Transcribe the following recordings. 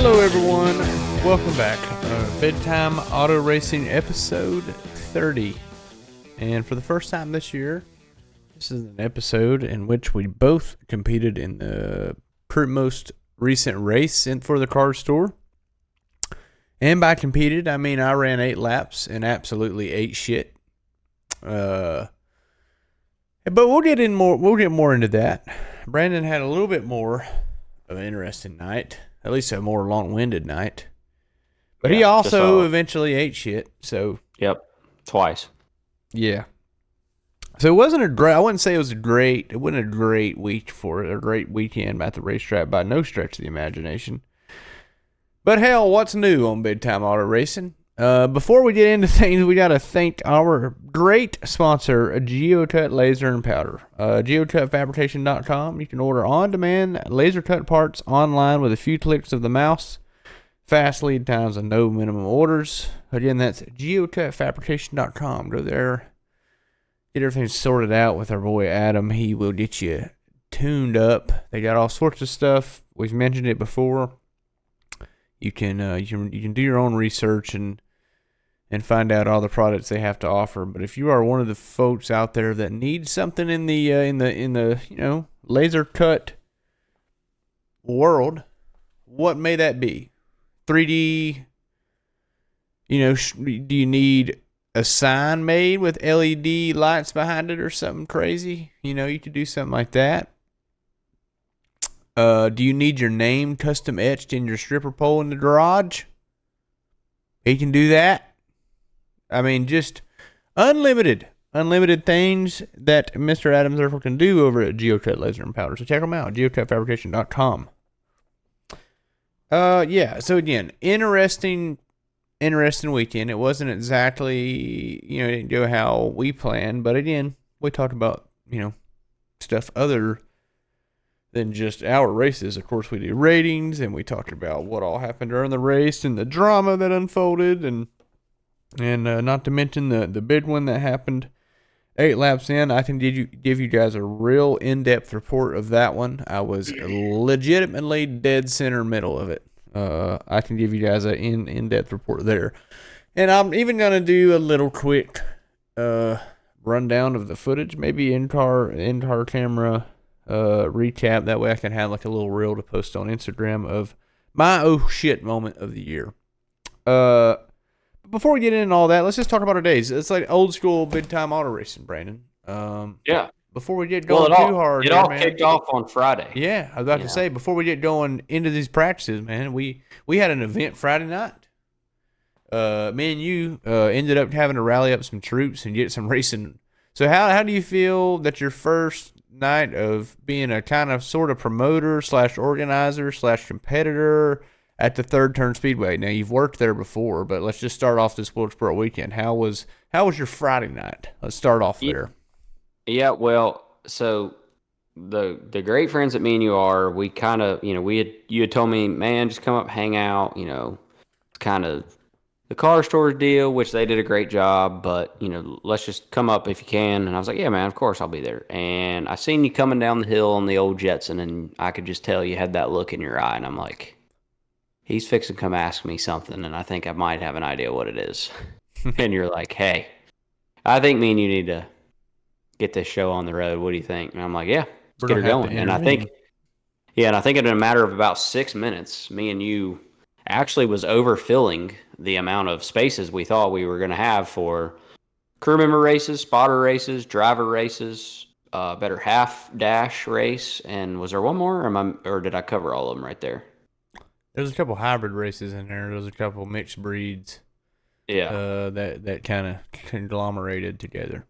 Hello everyone, welcome back. Bedtime Auto Racing episode 30. And for the first time this year, this is an episode in which we both competed in the most recent race for the car store. And by competed, I mean I ran 8 laps and absolutely ate shit. But we'll get more into that. Brandon had a little bit more of an interesting night. At least a more long-winded night. But he also eventually ate shit, so... Yep, twice. Yeah. So it wasn't a great... I wouldn't say it was it wasn't a great week for it, a great weekend at the racetrack by no stretch of the imagination. But hell, what's new on Big Time Auto Racing? Before we get into things, we got to thank our great sponsor, GeoCut Laser and Powder. GeoCutFabrication.com. You can order on-demand laser cut parts online with a few clicks of the mouse. Fast lead times and no minimum orders. Again, that's GeoCutFabrication.com. Go there. Get everything sorted out with our boy Adam. He will get you tuned up. They got all sorts of stuff. We've mentioned it before. You can do your own research and find out all the products they have to offer. But if you are one of the folks out there that needs something in the laser cut world, what may that be? 3D. Do you need a sign made with LED lights behind it or something crazy? You could do something like that. Do you need your name custom etched in your stripper pole in the garage? He can do that. I mean, just unlimited things that Mr. Adam Zerfel can do over at GeoCut Laser and Powder. So check them out, GeoCutFabrication.com. Yeah. So again, interesting weekend. It wasn't exactly, it didn't go how we planned, but again, we talked about, stuff other than just our races. Of course, we did ratings, and we talked about what all happened during the race and the drama that unfolded, and not to mention the big one that happened 8 laps in. I can give you guys a real in-depth report of that one. I was legitimately dead center middle of it. I can give you guys an in-depth report there. And I'm even going to do a little quick rundown of the footage, maybe in-car camera recap. That way I can have like a little reel to post on Instagram of my oh shit moment of the year. Before we get into all that, let's just talk about our days. It's like old school big time auto racing, Brandon. Yeah. Before we get going too hard, it all kicked off on Friday. Yeah, I was about to say, before we get going into these practices, man, we had an event Friday night. Me and you ended up having to rally up some troops and get some racing. So how do you feel that your first night of being a kind of sort of promoter / organizer / competitor at the Third Turn Speedway? Now, you've worked there before, but let's just start off this Wilkesboro weekend. How was your Friday night? Let's start off there. Yeah, well, so the great friends that me and you are, we kind of, you had told me, man, just come up, hang out, kind of the car stores deal, which they did a great job, but, let's just come up if you can. And I was like, yeah, man, of course I'll be there. And I seen you coming down the hill on the old Jetson, and I could just tell you had that look in your eye, and I'm like, he's fixing to come ask me something, and I think I might have an idea what it is. And you're like, hey, I think me and you need to get this show on the road. What do you think? And I'm like, yeah, let's get her going. And I think in a matter of about 6 minutes, me and you actually was overfilling the amount of spaces we thought we were going to have for crew member races, spotter races, driver races, better half dash race. And was there one more, or did I cover all of them right there? There's a couple hybrid races in there. There's a couple mixed breeds. Yeah. That kind of conglomerated together.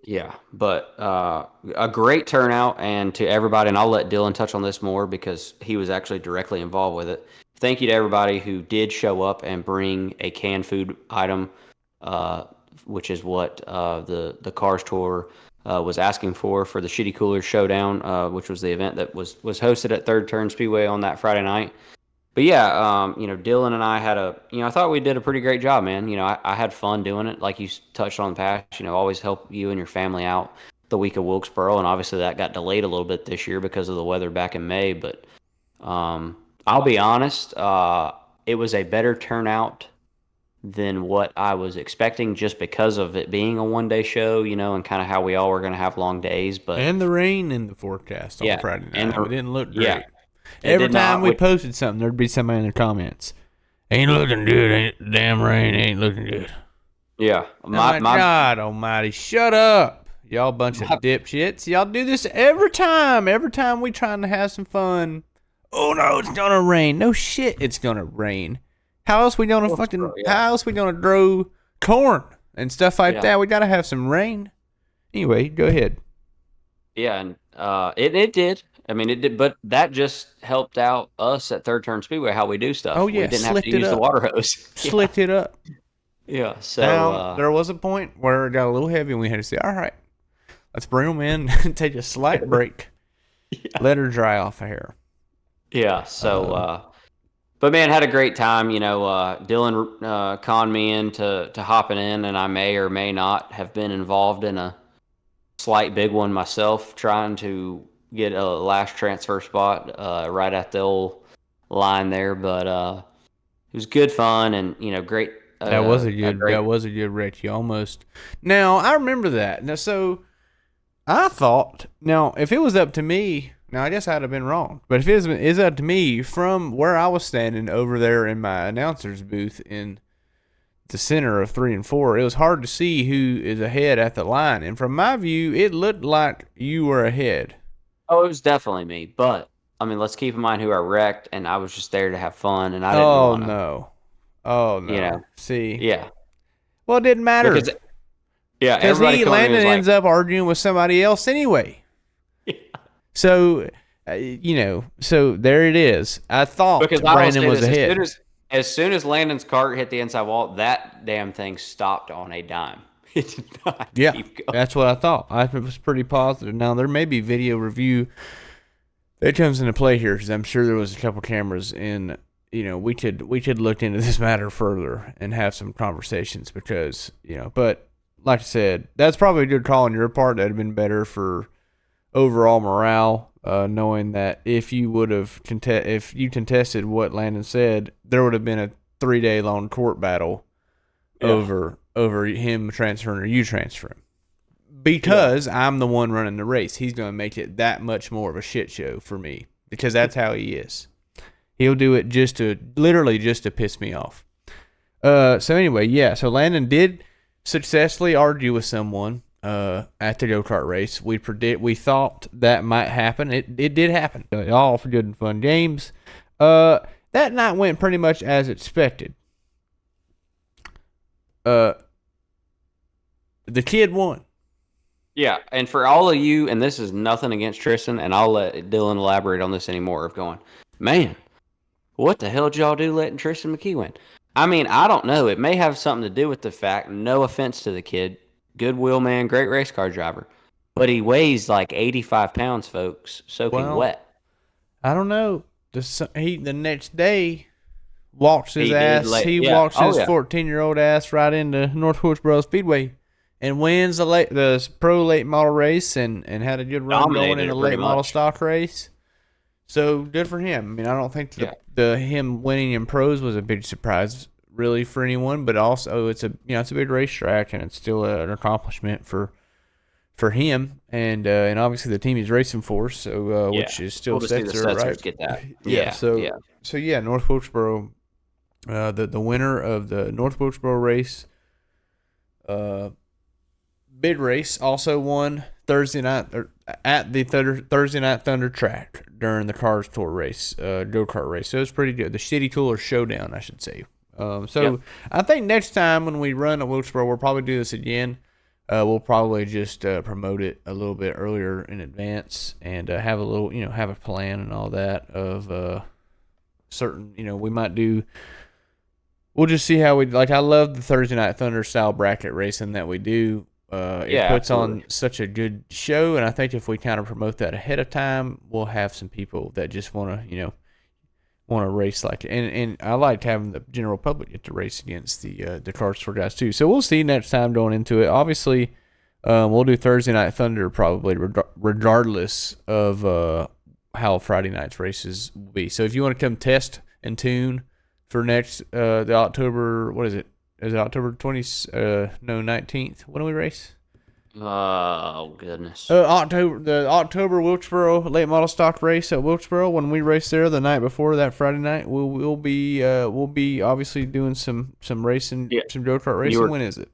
Yeah, but a great turnout, and to everybody, and I'll let Dylon touch on this more because he was actually directly involved with it. Thank you to everybody who did show up and bring a canned food item, which is what the Cars Tour was asking for the Shitty Cooler Showdown, which was the event that was hosted at Third Turn Speedway on that Friday night. But yeah, Dylon and I had I thought we did a pretty great job, man. I had fun doing it. Like you touched on the past, always help you and your family out the week of Wilkesboro. And obviously that got delayed a little bit this year because of the weather back in May. But I'll be honest. It was a better turnout than what I was expecting, just because of it being a 1 day show, and kind of how we all were going to have long days. But And the rain in the forecast on yeah, Friday and night. It didn't look yeah, great. it Every did time not. we posted something, there'd be somebody in the comments. Ain't looking good, ain't it? Damn rain ain't looking good. Yeah, I'm like, God almighty, shut up. Y'all bunch of dipshits. Y'all do this every time. Every time we trying to have some fun. Oh no, it's gonna rain. No shit, it's gonna rain. How else we gonna how else we gonna grow corn and stuff like that? We gotta have some rain. Anyway, go ahead. Yeah, and it did. I mean, it did, but that just helped out us at Third Turn Speedway how we do stuff. Oh yeah, we didn't have to use the water hose. Slicked it up. Yeah. So now, there was a point where it got a little heavy, and we had to say, "All right, let's bring them in and take a slight break. Let her dry off of here." Yeah. So, but man, had a great time. Dylon conned me into hopping in, and I may or may not have been involved in a slight big one myself, trying to get a last transfer spot right at the old line there. But it was good fun, and great. That was a good wreck. You almost. Now I remember that. Now, so I thought. Now, if it was up to me, now I guess I'd have been wrong. But if it is up to me, from where I was standing over there in my announcer's booth in the center of 3 and 4, it was hard to see who is ahead at the line. And from my view, it looked like you were ahead. Oh, it was definitely me. But I mean, let's keep in mind who I wrecked, and I was just there to have fun, and I didn't want to. Oh no! See, yeah. Well, it didn't matter because Landon ends up arguing with somebody else anyway. Yeah. So, so there it is. I thought Brandon was ahead. As soon as Landon's cart hit the inside wall, that damn thing stopped on a dime. It did not keep going. That's what I thought. I was pretty positive. Now, there may be video review that comes into play here, because I'm sure there was a couple cameras in. We could look into this matter further and have some conversations, because but like I said, that's probably a good call on your part. That'd have been better for overall morale, knowing that if you would have if you contested what Landon said, there would have been a 3-day long court battle over him transferring or you transferring, because I'm the one running the race. He's going to make it that much more of a shit show for me, because that's how he is. He'll do it literally just to piss me off. So anyway, yeah. So Landon did successfully argue with someone at the go-kart race. We thought that might happen. It did happen. All for good and fun games. That night went pretty much as expected. The kid won. Yeah, and for all of you, and this is nothing against Tristan, and I'll let Dylon elaborate on this anymore, of going, man, what the hell did y'all do letting Tristan McKee win? I mean, I don't know. It may have something to do with the fact, no offense to the kid, goodwill man, great race car driver, but he weighs like 85 pounds, folks, soaking wet. I don't know. The next day walks his ass. He walks his 14-year-old ass right into North Wilkesboro Speedway and wins the pro late model race and had a good run going in the late model stock race. So good for him. I mean, I don't think him winning in pros was a big surprise really for anyone, but also it's a big racetrack, and it's still an accomplishment for him and obviously the team he's racing for. So which is still Setzer, right? Get that. So North Wilkesboro, the winner of the North Wilkesboro race, big race, also won Thursday night at the Thursday Night Thunder track during the Cars Tour race, go-kart race. So it was pretty good. The Shitty Cooler Showdown, I should say. I think next time when we run at Wilkesboro, we'll probably do this again. We'll probably just promote it a little bit earlier in advance and have a little, have a plan and all that of certain, we might do. We'll just see how I love the Thursday Night Thunder style bracket racing that we do. It puts on such a good show, and I think if we kind of promote that ahead of time, we'll have some people that just want to, race like it. And I like having the general public get to race against the Cars Tour guys too. So we'll see next time going into it. Obviously, we'll do Thursday Night Thunder probably regardless of how Friday night's races will be. So if you want to come test and tune for next the October, what is it? Is it October 19th? When do we race? Oh goodness. The October Wilkesboro late model stock race at Wilkesboro. When we race there the night before that Friday night, we'll be obviously doing some racing, some GeoCut racing. When is it?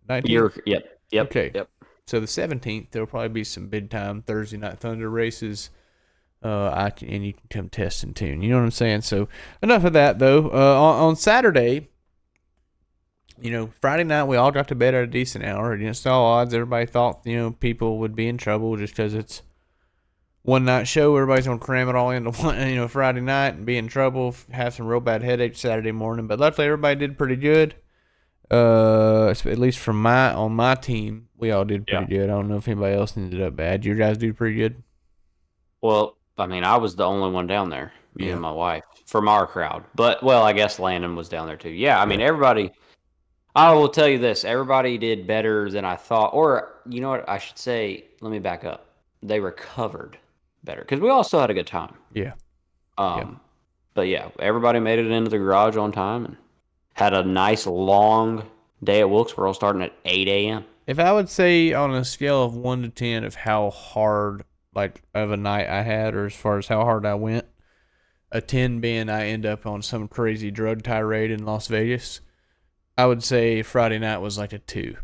19th. Yep. Okay. Yep. So the 17th, there'll probably be some big time Thursday Night Thunder races. And you can come test and tune. You know what I'm saying? So enough of that though. On Saturday, Friday night we all got to bed at a decent hour. Against all odds, everybody thought people would be in trouble just because it's one night show. Everybody's gonna cram it all into one, Friday night and be in trouble. Have some real bad headaches Saturday morning. But luckily, everybody did pretty good. At least on my team, we all did pretty good. I don't know if anybody else ended up bad. You guys do pretty good. Well, I mean, I was the only one down there, me and my wife, from our crowd. But, well, I guess Landon was down there too. Yeah, I mean, everybody, I will tell you this, everybody did better than I thought. Or, you know what, I should say, let me back up. They recovered better because we all still had a good time. Yeah. But, yeah, everybody made it into the garage on time and had a nice long day at Wilkesboro starting at 8 a.m. If I would say on a scale of 1 to 10 of how hard of a night I had, or as far as how hard I went, a 10 being I end up on some crazy drug tirade in Las Vegas, I would say Friday night was like a 2.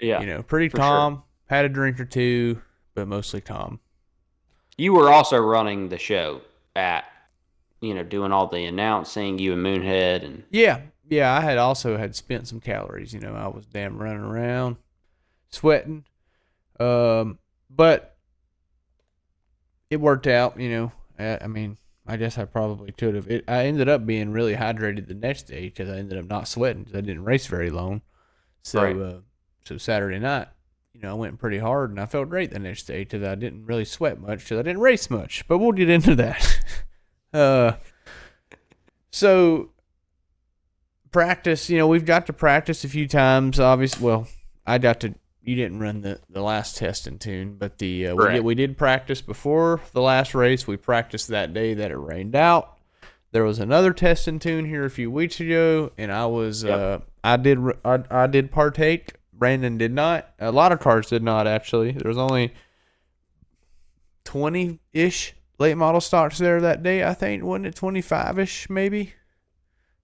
Yeah. Pretty calm, sure. Had a drink or two, but mostly calm. You were also running the show at, doing all the announcing, you and Moonhead. And Yeah, I had spent some calories. I was damn running around, sweating. But it worked out, I mean, I guess I probably could have. I ended up being really hydrated the next day because I ended up not sweating because I didn't race very long. So, right. So Saturday night, I went pretty hard and I felt great the next day because I didn't really sweat much because I didn't race much. But we'll get into that. So practice, we've got to practice a few times. Obviously, well, you didn't run the last test and tune, but we did practice before the last race. We practiced that day that it rained out. There was another test and tune here a few weeks ago, and I was I did partake. Brandon did not. A lot of cars did not actually. There was only 20-ish late model stocks there that day. I think wasn't it 25-ish maybe?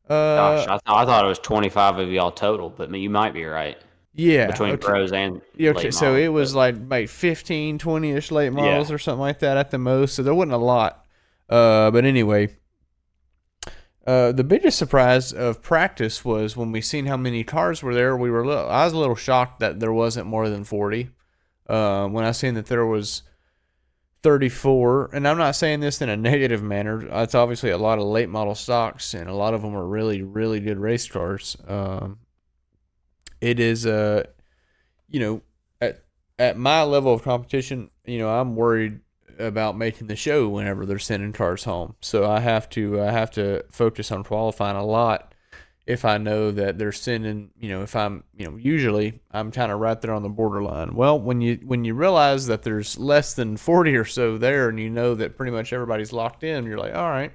Gosh, I thought it was 25 of y'all total, but you might be right. Yeah. Between pros and late so models, it was like 15, 20-ish late models or something like that at the most. So there wasn't a lot. But anyway, the biggest surprise of practice was when we seen how many cars were there. I was a little shocked that there wasn't more than 40. When I seen that there was 34, and I'm not saying this in a negative manner. It's obviously a lot of late model stocks, and a lot of them are really, really good race cars. It is at my level of competition, I'm worried about making the show whenever they're sending cars home. So I have to focus on qualifying a lot if I know that they're sending, if I'm, usually I'm kind of right there on the borderline. Well, when you realize that there's less than 40 or so there, and that pretty much everybody's locked in, you're like, all right,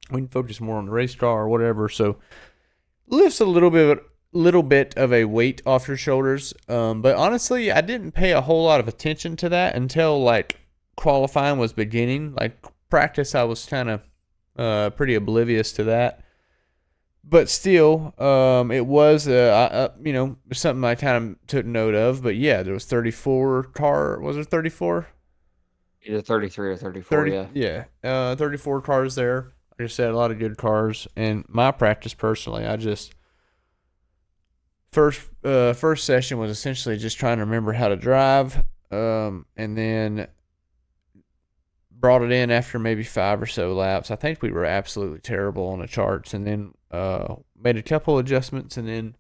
we can focus more on the race car or whatever. So lifts a little bit of a weight off your shoulders. But honestly, I didn't pay a whole lot of attention to that until qualifying was beginning. Practice, I was kind of pretty oblivious to that. But still, it was something I kind of took note of. But yeah, there was 34 car. Was it 34? Either 33 or 34. Yeah. 34 cars there. Like I said, a lot of good cars. And my practice personally, I just first session was essentially just trying to remember how to drive, and then brought it in after maybe 5 or so laps. I think we were absolutely terrible on the charts, and then made a couple adjustments, and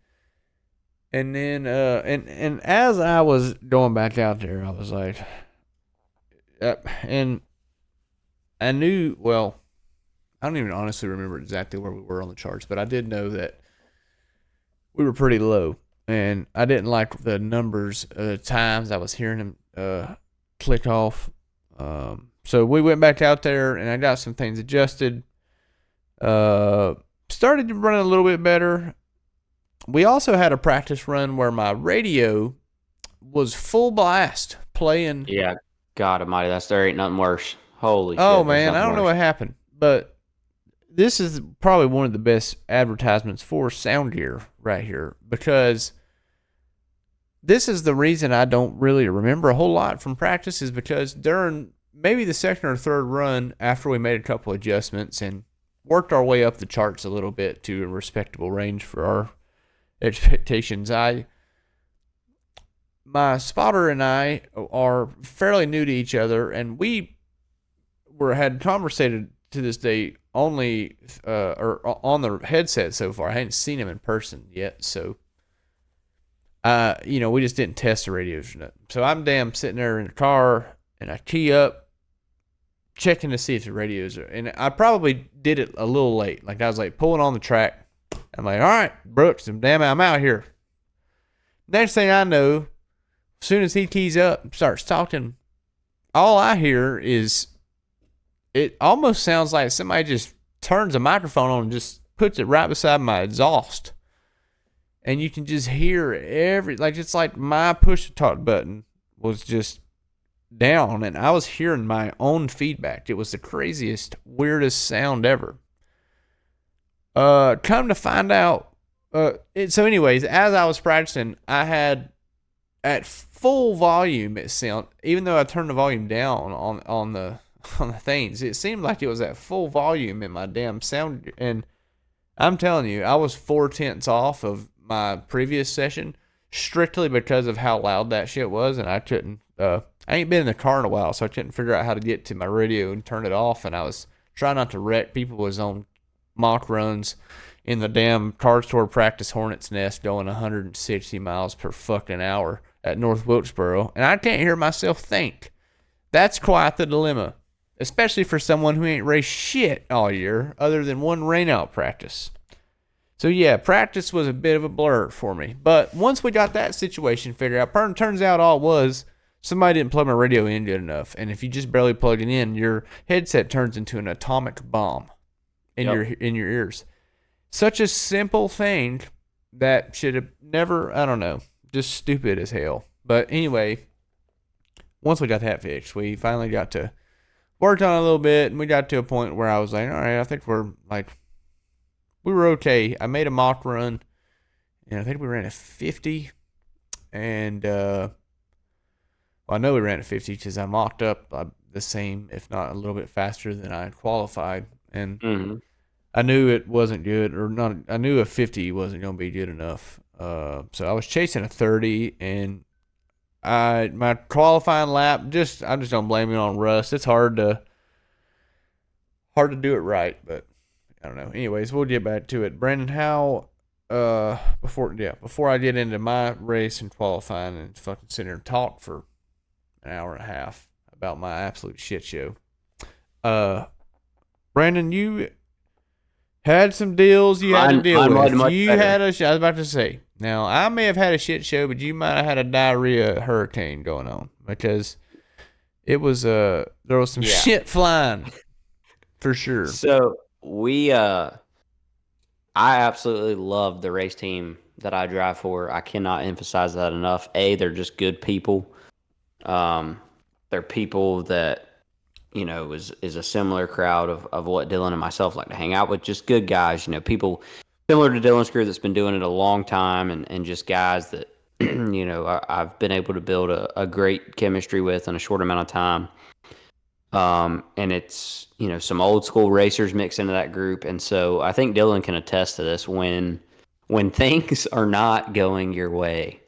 as I was going back out there, I was like, and I knew, well, I don't even honestly remember exactly where we were on the charts, but I did know that we were pretty low, and I didn't like the numbers, times I was hearing them click off. So we went back out there, and I got some things adjusted. Started running a little bit better. We also had a practice run where my radio was full blast playing. Yeah, God Almighty, there ain't nothing worse. Holy shit! Oh There's man, I nothing don't know worse. what happened, but this is probably one of the best advertisements for sound gear right here, because this is the reason I don't really remember a whole lot from practice, is because during maybe the second or third run, after we made a couple adjustments and worked our way up the charts a little bit to a respectable range for our expectations, my spotter and I are fairly new to each other, and we had conversated to this day only or on the headset so far. I hadn't seen him in person yet, so we just didn't test the radios or nothing. So I'm sitting there in the car, and I key up, checking to see if the radios are, and I probably did it a little late. Like I was like pulling on the track. I'm like, all right, Brooks, I'm out here. Next thing I know, as soon as he keys up and starts talking, all I hear is, it almost sounds like somebody just turns a microphone on and just puts it right beside my exhaust. And you can just hear it's like my push to talk button was just down, and I was hearing my own feedback. It was the craziest, weirdest sound ever. Come to find out, so anyways, as I was practicing, I had at full volume, it sound, even though I turned the volume down on the things, it seemed like it was at full volume in my damn sound. And I'm telling you, I was 4/10 off of my previous session strictly because of how loud that shit was. And I couldn't, I ain't been in the car in a while, so I couldn't figure out how to get to my radio and turn it off. And I was trying not to wreck people was on mock runs in the damn car store practice hornet's nest going 160 miles per fucking hour at North Wilkesboro, and I can't hear myself think. That's quite the dilemma, especially for someone who ain't raced shit all year other than one rainout practice. So yeah, practice was a bit of a blur for me. But once we got that situation figured out, turns out all it was, somebody didn't plug my radio in good enough. And if you just barely plug it in, your headset turns into an atomic bomb in your ears. Such a simple thing that should have never, I don't know, just stupid as hell. But anyway, once we got that fixed, we finally got to work on it a little bit, and we got to a point where I was like, all right, I think we were okay. I made a mock run, and I think we ran a 50, and I know we ran a 50 because I mocked up the same, if not a little bit faster than I qualified, and I knew it wasn't good, or not. I knew a 50 wasn't going to be good enough. So I was chasing a 30, and my qualifying lap, I just don't blame it on rust. It's hard to do it right, but I don't know. Anyways, we'll get back to it. Brandon, how before I get into my race and qualifying and fucking sit here and talk for an hour and a half about my absolute shit show. Brandon, you had some deals you had to deal with. I was about to say. Now, I may have had a shit show, but you might have had a diarrhea hurricane going on, because it was there was some shit flying for sure. So I absolutely love the race team that I drive for. I cannot emphasize that enough. They're just good people. They're people that, is a similar crowd of what Dylon and myself like to hang out with. Just good guys, people similar to Dylon's crew that's been doing it a long time, and just guys that, I've been able to build a great chemistry with in a short amount of time. And it's, some old school racers mixed into that group. And so I think Dylon can attest to this. When things are not going your way,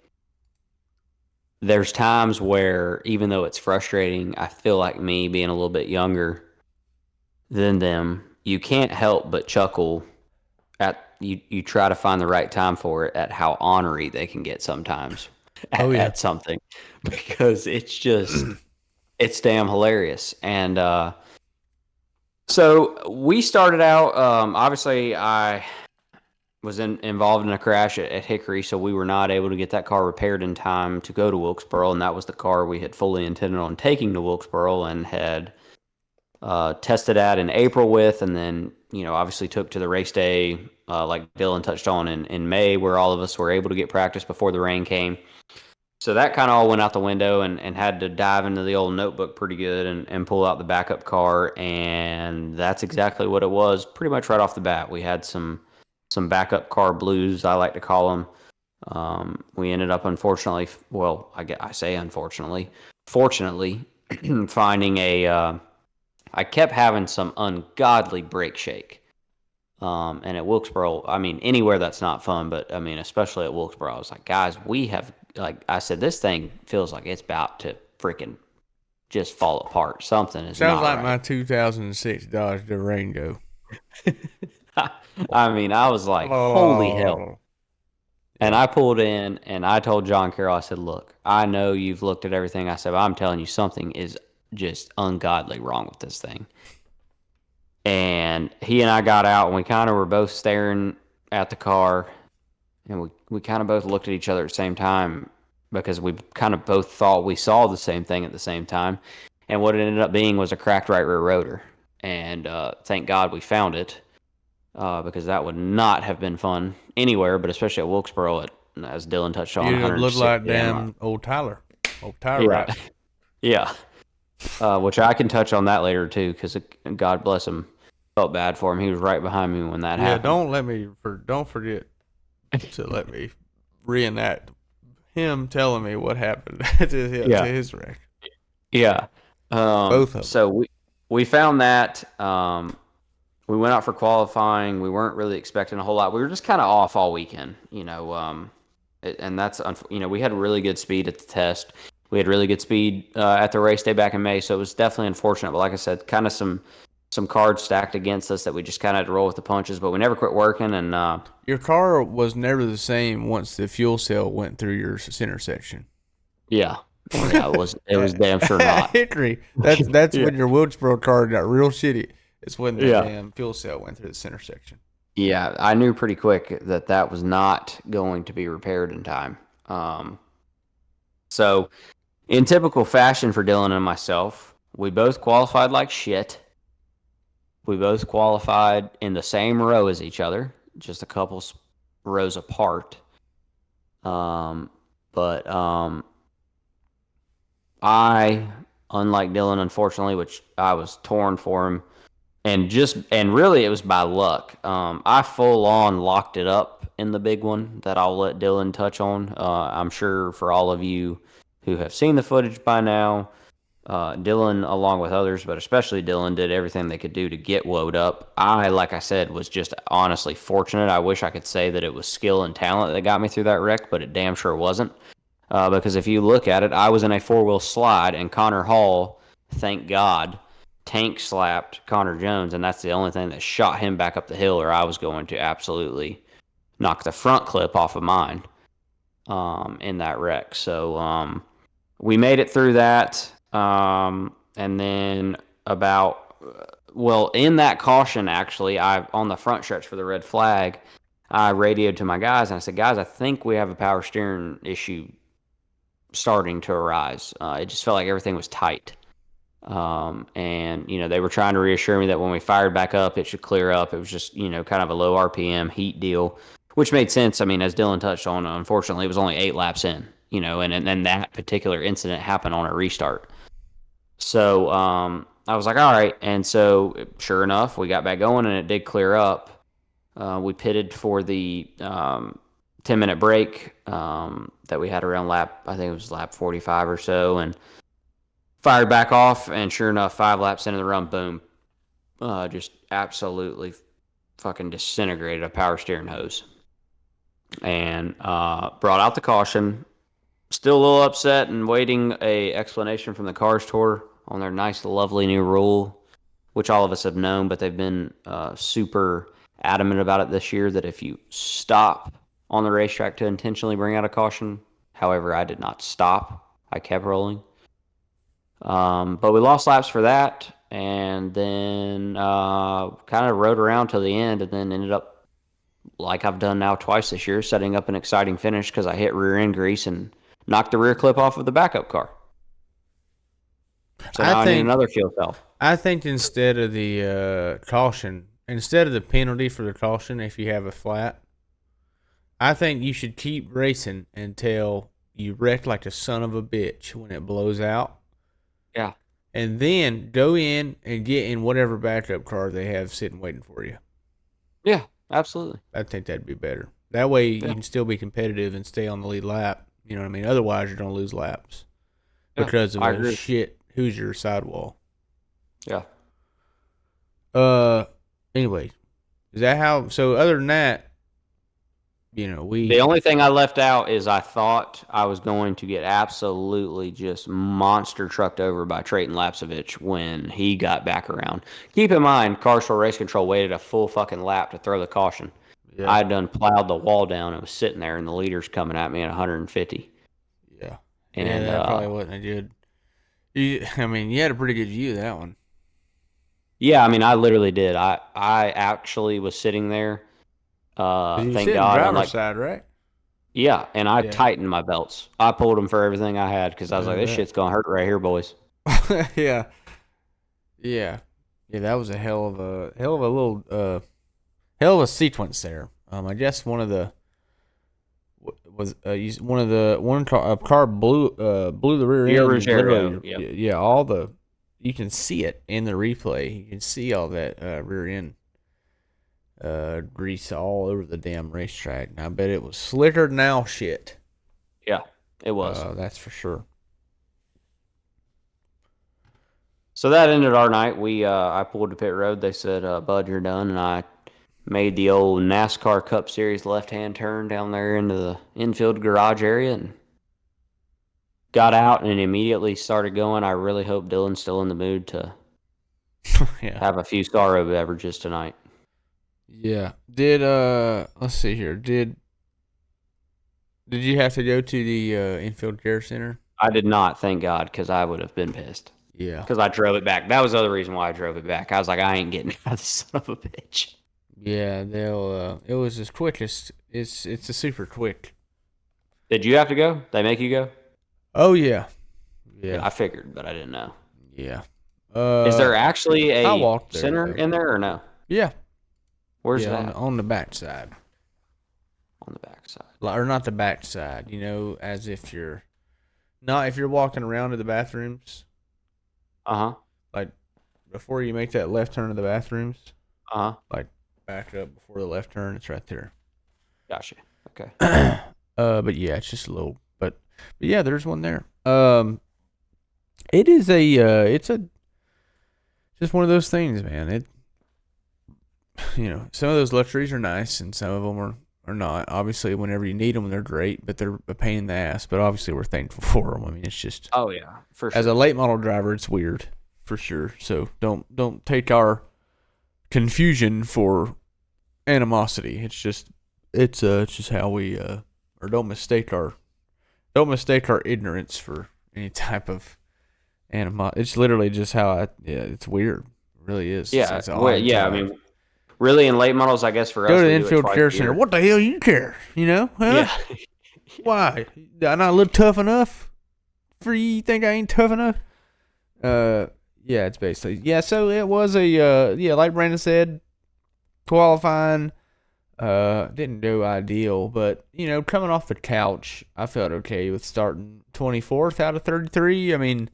there's times where, even though it's frustrating, I feel like me being a little bit younger than them, you can't help but chuckle at you try to find the right time for it, at how ornery they can get sometimes at something, because it's just it's damn hilarious. And so we started out, obviously I was involved in a crash at Hickory, so we were not able to get that car repaired in time to go to Wilkesboro, and that was the car we had fully intended on taking to Wilkesboro and had tested at in April with, and then, obviously took to the race day, like Dylon touched on in May, where all of us were able to get practice before the rain came. So that kind of all went out the window, and had to dive into the old notebook pretty good and pull out the backup car. And that's exactly what it was pretty much right off the bat. We had some backup car blues, I like to call them. We ended up, unfortunately, well, I say unfortunately, fortunately, finding I kept having some ungodly brake shake. And at Wilkesboro, I mean, anywhere that's not fun, but I mean, especially at Wilkesboro, I was like, guys, I said, this thing feels like it's about to freaking just fall apart. Something is Sounds not like right. my 2006 Dodge Durango. I mean, I was like, holy hell. And I pulled in and I told John Carroll, I said, look, I know you've looked at everything. I said, but I'm telling you, something is just ungodly wrong with this thing. And he and I got out, and we kind of were both staring at the car, and we kind of both looked at each other at the same time, because we kind of both thought we saw the same thing at the same time. And what it ended up being was a cracked right rear rotor. And thank God we found it, because that would not have been fun anywhere, but especially at Wilkesboro, as Dylon touched on. You look like 160 damn old Tyler. Old Tyler, Yeah. right? Yeah. Which I can touch on that later, too, because God bless him. Felt bad for him. He was right behind me when that happened. Don't forget to let me reenact him telling me what happened to his wreck. Yeah. Both of them. So we found that. We went out for qualifying. We weren't really expecting a whole lot. We were just kind of off all weekend, and that's, we had really good speed at the test. We had really good speed at the race day back in May, so it was definitely unfortunate. But like I said, kind of some cards stacked against us that we just kind of had to roll with the punches, but we never quit working. And your car was never the same once the fuel cell went through your center section. Yeah, it was damn sure not. Hickory. That's when your Wilkesboro car got real shitty. It's when the damn fuel cell went through the center section. Yeah, I knew pretty quick that was not going to be repaired in time. So, in typical fashion for Dylon and myself, we both qualified like shit. We both qualified in the same row as each other, just a couple rows apart. But I, unlike Dylon, unfortunately, which I was torn for him, and really it was by luck. I full on locked it up in the big one that I'll let Dylon touch on. I'm sure for all of you who have seen the footage by now, Dylon, along with others, but especially Dylon, did everything they could do to get woed up. I, like I said, was just honestly fortunate. I wish I could say that it was skill and talent that got me through that wreck, but it damn sure wasn't. Because if you look at it, I was in a four-wheel slide, and Connor Hall, thank God, tank slapped Connor Jones, and that's the only thing that shot him back up the hill, or I was going to absolutely knock the front clip off of mine in that wreck. So we made it through that. And then in that caution, actually, on the front stretch for the red flag, I radioed to my guys and I said, guys, I think we have a power steering issue starting to arise. It just felt like everything was tight. And, they were trying to reassure me that when we fired back up, it should clear up. It was just, kind of a low RPM heat deal, which made sense. I mean, as Dylon touched on, unfortunately, it was only 8 laps in, and that particular incident happened on a restart. So I was like, all right. And so sure enough, we got back going and it did clear up. We pitted for the 10-minute break that we had around I think it was lap 45 or so, and fired back off. And sure enough, 5 laps into the run, boom, just absolutely fucking disintegrated a power steering hose. And brought out the caution. Still a little upset and waiting a explanation from the Cars Tour on their nice, lovely new rule, which all of us have known, but they've been super adamant about it this year, that if you stop on the racetrack to intentionally bring out a caution. However, I did not stop. I kept rolling. But we lost laps for that, and then kind of rode around till the end, and then ended up, like I've done now twice this year, setting up an exciting finish because I hit rear end grease and knocked the rear clip off of the backup car. So now I need another fuel cell. I think instead of the caution, instead of the penalty for the caution, if you have a flat, I think you should keep racing until you wreck like a son of a bitch when it blows out. Yeah. And then go in and get in whatever backup car they have sitting waiting for you. Yeah, absolutely. I think that'd be better. That way you Yeah. can still be competitive and stay on the lead lap. You know what I mean? Otherwise, you're going to lose laps because of I a agree. shit Hoosier sidewall. Yeah. Anyway, is that how? So other than that, you know, The only thing I left out is I thought I was going to get absolutely just monster trucked over by Trayton Lapsovich when he got back around. Keep in mind, Carswell Race Control waited a full fucking lap to throw the caution. Yeah. I had done plowed the wall down and was sitting there, and the leader's coming at me at 150. Yeah. And that probably wasn't a good. You had a pretty good view of that one. Yeah, I mean, I literally did. I actually was sitting there. Thank God. On I'm like, side, right? yeah, and I tightened my belts. I pulled them for everything I had because I was like, this shit's gonna hurt right here, boys. Yeah. Yeah. That was a hell of a little hell of a sequence there. I guess one car blew the rear end. Literally, yeah, you can see it in the replay. You can see all that rear end grease all over the damn racetrack. And I bet it was slicker than all shit. Yeah, it was. That's for sure. So that ended our night. I pulled to pit road. They said, "Bud, you're done," and I made the old NASCAR Cup Series left-hand turn down there into the infield garage area and got out and immediately started going. I really hope Dylan's still in the mood to have a few sorrow beverages tonight. Yeah. Let's see here. Did you have to go to the infield care center? I did not, thank God, because I would have been pissed. Yeah. Because I drove it back. That was the other reason why I drove it back. I was like, I ain't getting out of this son of a bitch. Yeah, it was as quick as it's a super quick. Did you have to go? They make you go? Oh yeah. Yeah. I figured, but I didn't know. Yeah. Is there actually a center though. in there or no? Yeah. Where's that? On the back side. On the back side. Or not the back side, as if you're walking around to the bathrooms. Uh-huh. Like before you make that left turn to the bathrooms. Uh-huh. Like back up before the left turn, it's right there. Gotcha. Okay. But yeah, it's just a little but yeah, there's one there. It is it's just one of those things, man. Some of those luxuries are nice and some of them are not. Obviously, whenever you need them, they're great, but they're a pain in the ass. But obviously, we're thankful for them. I mean, it's just. Oh yeah, for sure. As a late model driver, it's weird, for sure. So don't take our confusion for animosity. It's just how we or don't mistake our ignorance for any type of animosity. It's literally just how it's weird. It really is. Yeah, it's I mean. Really, in late models, I guess for us, go to the infield care center. What the hell you care? Huh? Yeah. Why? I not look tough enough for you? You think I ain't tough enough? Yeah, it's basically So it was like Brandon said, qualifying. Didn't go ideal, but coming off the couch, I felt okay with starting 24th out of 33. I mean.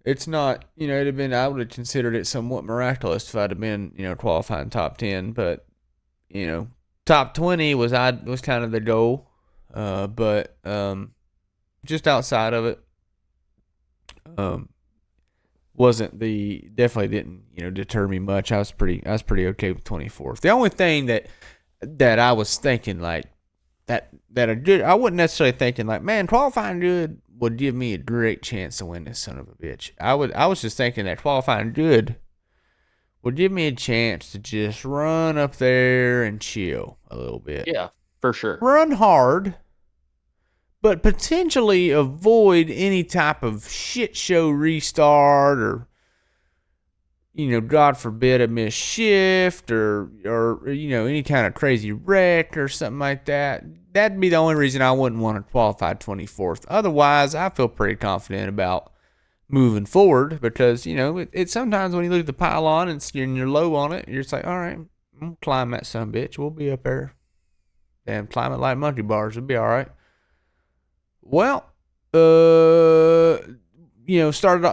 It's not, it'd have been, I would have considered it somewhat miraculous if I'd have been, qualifying top 10, but, top 20 was kind of the goal, but just outside of it, definitely didn't, deter me much. I was pretty okay with 24th. The only thing that I was thinking, like, I wasn't necessarily thinking, like, man, qualifying good would give me a great chance to win this son of a bitch. I was just thinking that qualifying good would give me a chance to just run up there and chill a little bit. Yeah, for sure. Run hard, but potentially avoid any type of shit show restart or, God forbid a missed shift or any kind of crazy wreck or something like that. That'd be the only reason I wouldn't want to qualify 24th. Otherwise, I feel pretty confident about moving forward, because it sometimes when you look at the pylon and you're low on it, you're just like, all right, I'm gonna climb that son of a bitch. We'll be up there. Damn, climb it like monkey bars. It'll be all right. Well, started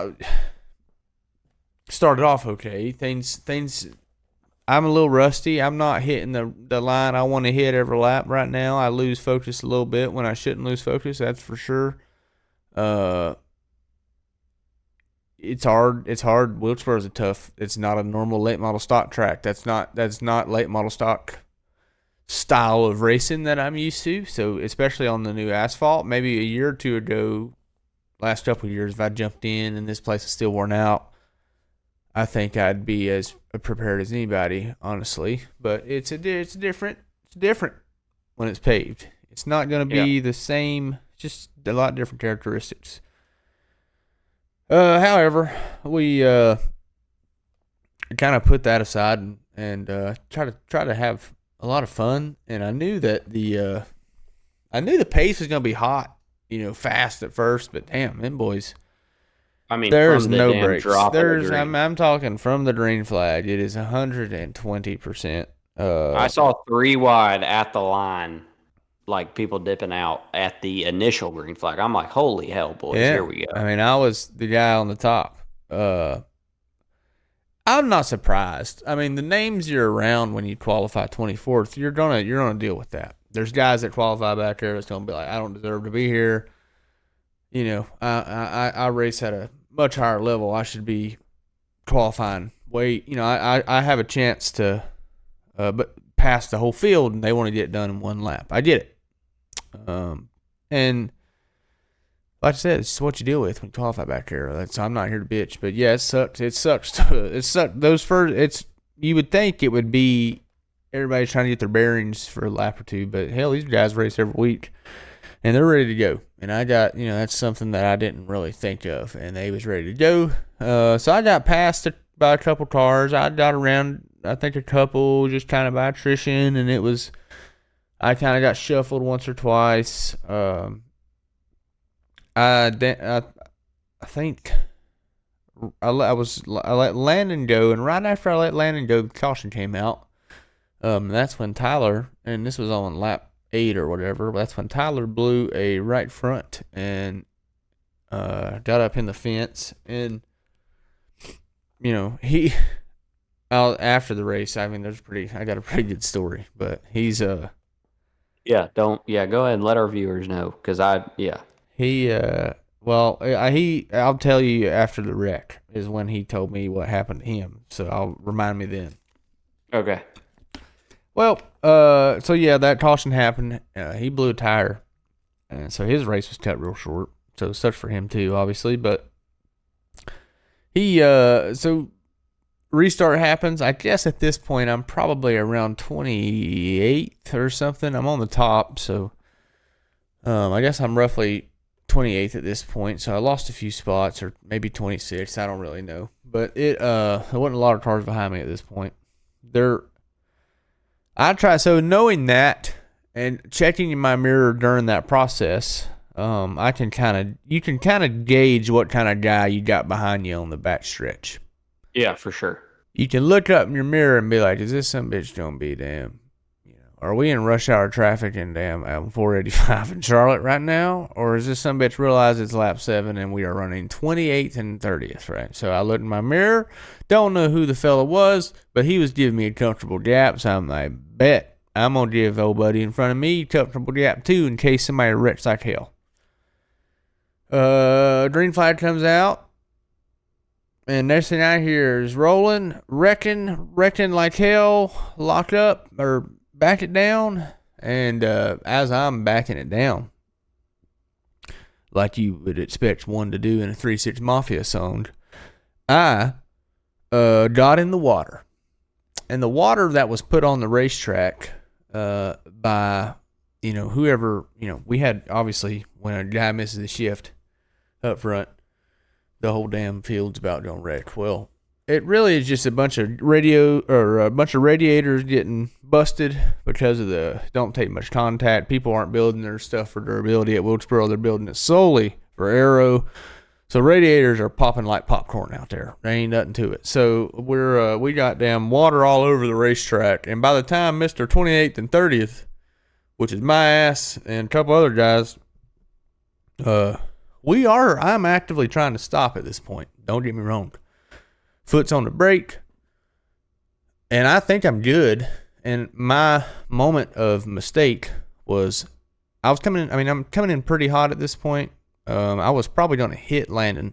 off okay. Things. I'm a little rusty. I'm not hitting the line I want to hit every lap right now. I lose focus a little bit when I shouldn't lose focus. That's for sure. It's hard. Wilkesboro is a tough. It's not a normal late model stock track. That's not late model stock style of racing that I'm used to. So especially on the new asphalt, maybe a year or two ago, last couple of years, if I jumped in and this place is still worn out, I think I'd be as prepared as anybody, honestly. But it's different when it's paved. It's not going to be the same. Just a lot of different characteristics. However, we kind of put that aside and try to have a lot of fun. And I knew that the pace was going to be hot, fast at first. But damn, them boys. I mean, there's from the no damn breaks. drop of the green. I'm talking from the green flag. It is 120%. I saw 3 wide at the line, like people dipping out at the initial green flag. I'm like, holy hell, boys, here we go. I mean, I was the guy on the top. I'm not surprised. I mean, the names you're around when you qualify 24th, you're gonna deal with that. There's guys that qualify back there that's gonna be like, I don't deserve to be here. I race at a much higher level. I should be qualifying way. I have a chance to, but pass the whole field, and they want to get it done in one lap. I get it. And like I said, it's what you deal with when you qualify back there. I'm not here to bitch, but yeah, it sucks. It sucks. It sucked. Those first, you would think it would be everybody's trying to get their bearings for a lap or two, but hell, these guys race every week and they're ready to go. And I got, that's something that I didn't really think of, and they was ready to go. So I got passed by a couple cars. I got around, I think, a couple just kind of by attrition, and I kind of got shuffled once or twice. I think I let Landon go, and right after I let Landon go, the caution came out. That's when Tyler, and this was on lap 8 or whatever. That's when Tyler blew a right front and got up in the fence, and he out after the race. I mean, I got a pretty good story, but he's go ahead and let our viewers know, because I'll tell you after the wreck is when he told me what happened to him, so I'll remind me then. Okay. Well, so yeah, that caution happened. He blew a tire, and so his race was cut real short. So it sucks for him too, obviously. But he, so restart happens. I guess at this point I'm probably around 28th or something. I'm on the top, so I guess I'm roughly 28th at this point. So I lost a few spots, or maybe 26th. I don't really know. But there wasn't a lot of cars behind me at this point. So knowing that and checking in my mirror during that process, you can kind of gauge what kind of guy you got behind you on the back stretch. Yeah, for sure. You can look up in your mirror and be like, is this some bitch gonna be damn? Are we in rush hour traffic in damn 485 in Charlotte right now? Or is this some bitch realize it's lap 7 and we are running 28th and 30th, right? So I looked in my mirror, don't know who the fella was, but he was giving me a comfortable gap, so I'm like, bet I'm going to give old buddy in front of me a comfortable gap too in case somebody wrecks like hell. Green flag comes out, and next thing I hear is rolling, wrecking like hell, lock up, or back it down, and as I'm backing it down, like you would expect one to do in a 3-6 Mafia song, I got in the water. And the water that was put on the racetrack by, whoever, we had, obviously, when a guy misses a shift up front, the whole damn field's about going wreck. Well, it really is just a bunch of radiators getting busted because of the don't take much contact. People aren't building their stuff for durability at Wilkesboro. They're building it solely for aero. So radiators are popping like popcorn out there. There ain't nothing to it. So we got damn water all over the racetrack. And by the time Mr. 28th and 30th, which is my ass and a couple other guys, I'm actively trying to stop at this point. Don't get me wrong. Foot's on the brake. And I think I'm good. And my moment of mistake was I'm coming in pretty hot at this point. I was probably going to hit Landon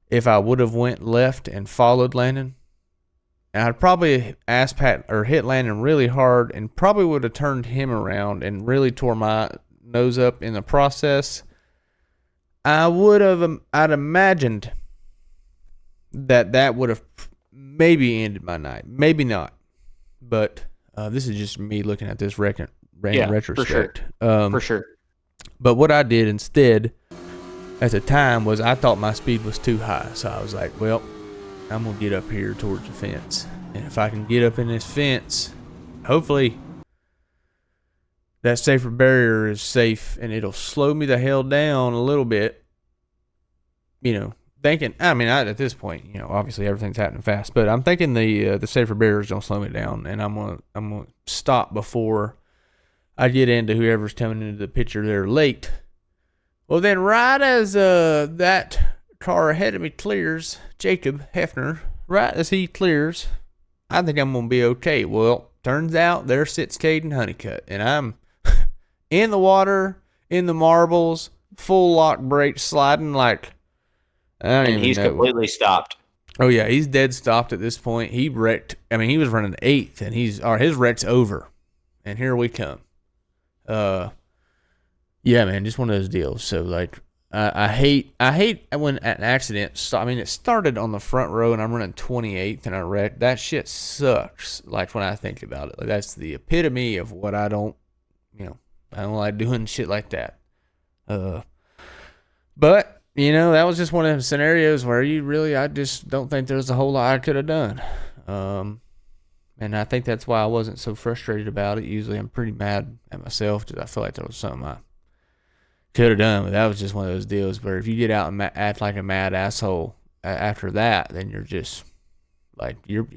if I would have went left and followed Landon. And I'd probably hit Landon really hard and probably would have turned him around and really tore my nose up in the process. I'd imagined that would have maybe ended my night. Maybe not. But this is just me looking at this in retrospect. For sure. But what I did instead at the time was I thought my speed was too high. So I was like, well, I'm going to get up here towards the fence. And if I can get up in this fence, hopefully that safer barrier is safe and it'll slow me the hell down a little bit. Thinking, at this point, obviously everything's happening fast, but I'm thinking the safer barriers don't slow me down, and I'm gonna stop before I get into whoever's coming into the picture there late. Well, then right as that car ahead of me clears, Jacob Hefner, right as he clears, I think I'm gonna be okay. Well, turns out there sits Caden Honeycutt, and I'm in the water, in the marbles, full lock brake, sliding like. And he's completely stopped. Oh yeah, he's dead stopped at this point. He wrecked. He was running 8th, and his wreck's over. And here we come. Yeah, man, just one of those deals. So like, I hate when an accident. It started on the front row, and I'm running 28th, and I wrecked. That shit sucks. Like when I think about it, like, that's the epitome of what I don't like doing shit like that. But. That was just one of the scenarios where I just don't think there's a whole lot I could have done. And I think that's why I wasn't so frustrated about it. Usually I'm pretty mad at myself because I feel like there was something I could have done. But that was just one of those deals where if you get out and act like a mad asshole after that, then you're just like, you're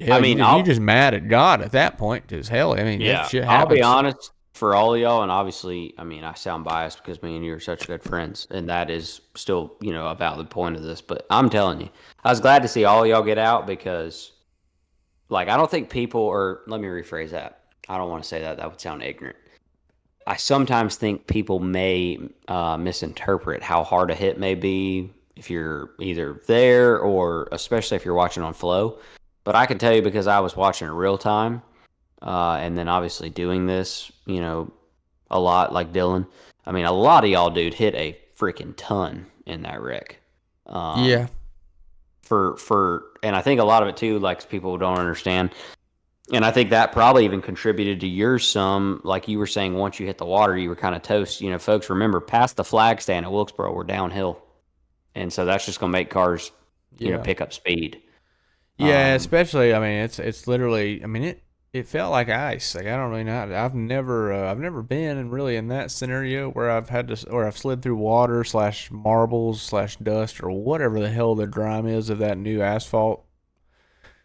just mad at God at that point because that shit happens. I'll be honest. For all of y'all, and obviously, I sound biased because me and you are such good friends, and that is still, a valid point of this. But I'm telling you, I was glad to see all of y'all get out because, I don't think people, or let me rephrase that. I don't want to say that. That would sound ignorant. I sometimes think people may misinterpret how hard a hit may be if you're either there or especially if you're watching on Flow. But I can tell you because I was watching in real time. And then obviously doing this, a lot like Dylan. A lot of y'all, dude, hit a freaking ton in that wreck. Yeah. And I think a lot of it too, like people don't understand. And I think that probably even contributed to yours some, like you were saying, once you hit the water, you were kind of toast. Folks, remember, past the flag stand at Wilkesboro, we're downhill. And so that's just going to make cars, pick up speed. Yeah, especially, it's literally, it felt like ice. Like I don't really know. I've never been in that scenario where I've slid through water / marbles / dust or whatever the hell the grime is of that new asphalt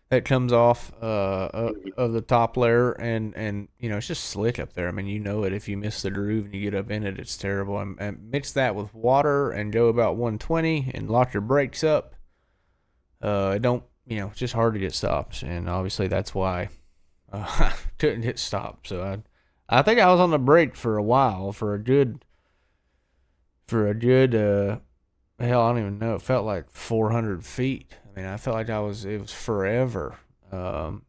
that comes off of the top layer, and it's just slick up there. It if you miss the groove and you get up in it, it's terrible. And mix that with water and go about 120 and lock your brakes up. It don't it's just hard to get stopped, and obviously that's why. Couldn't hit stop, so I think I was on the brake for a while for a good hell, I don't even know. It felt like 400 feet. I felt like it was forever. Thought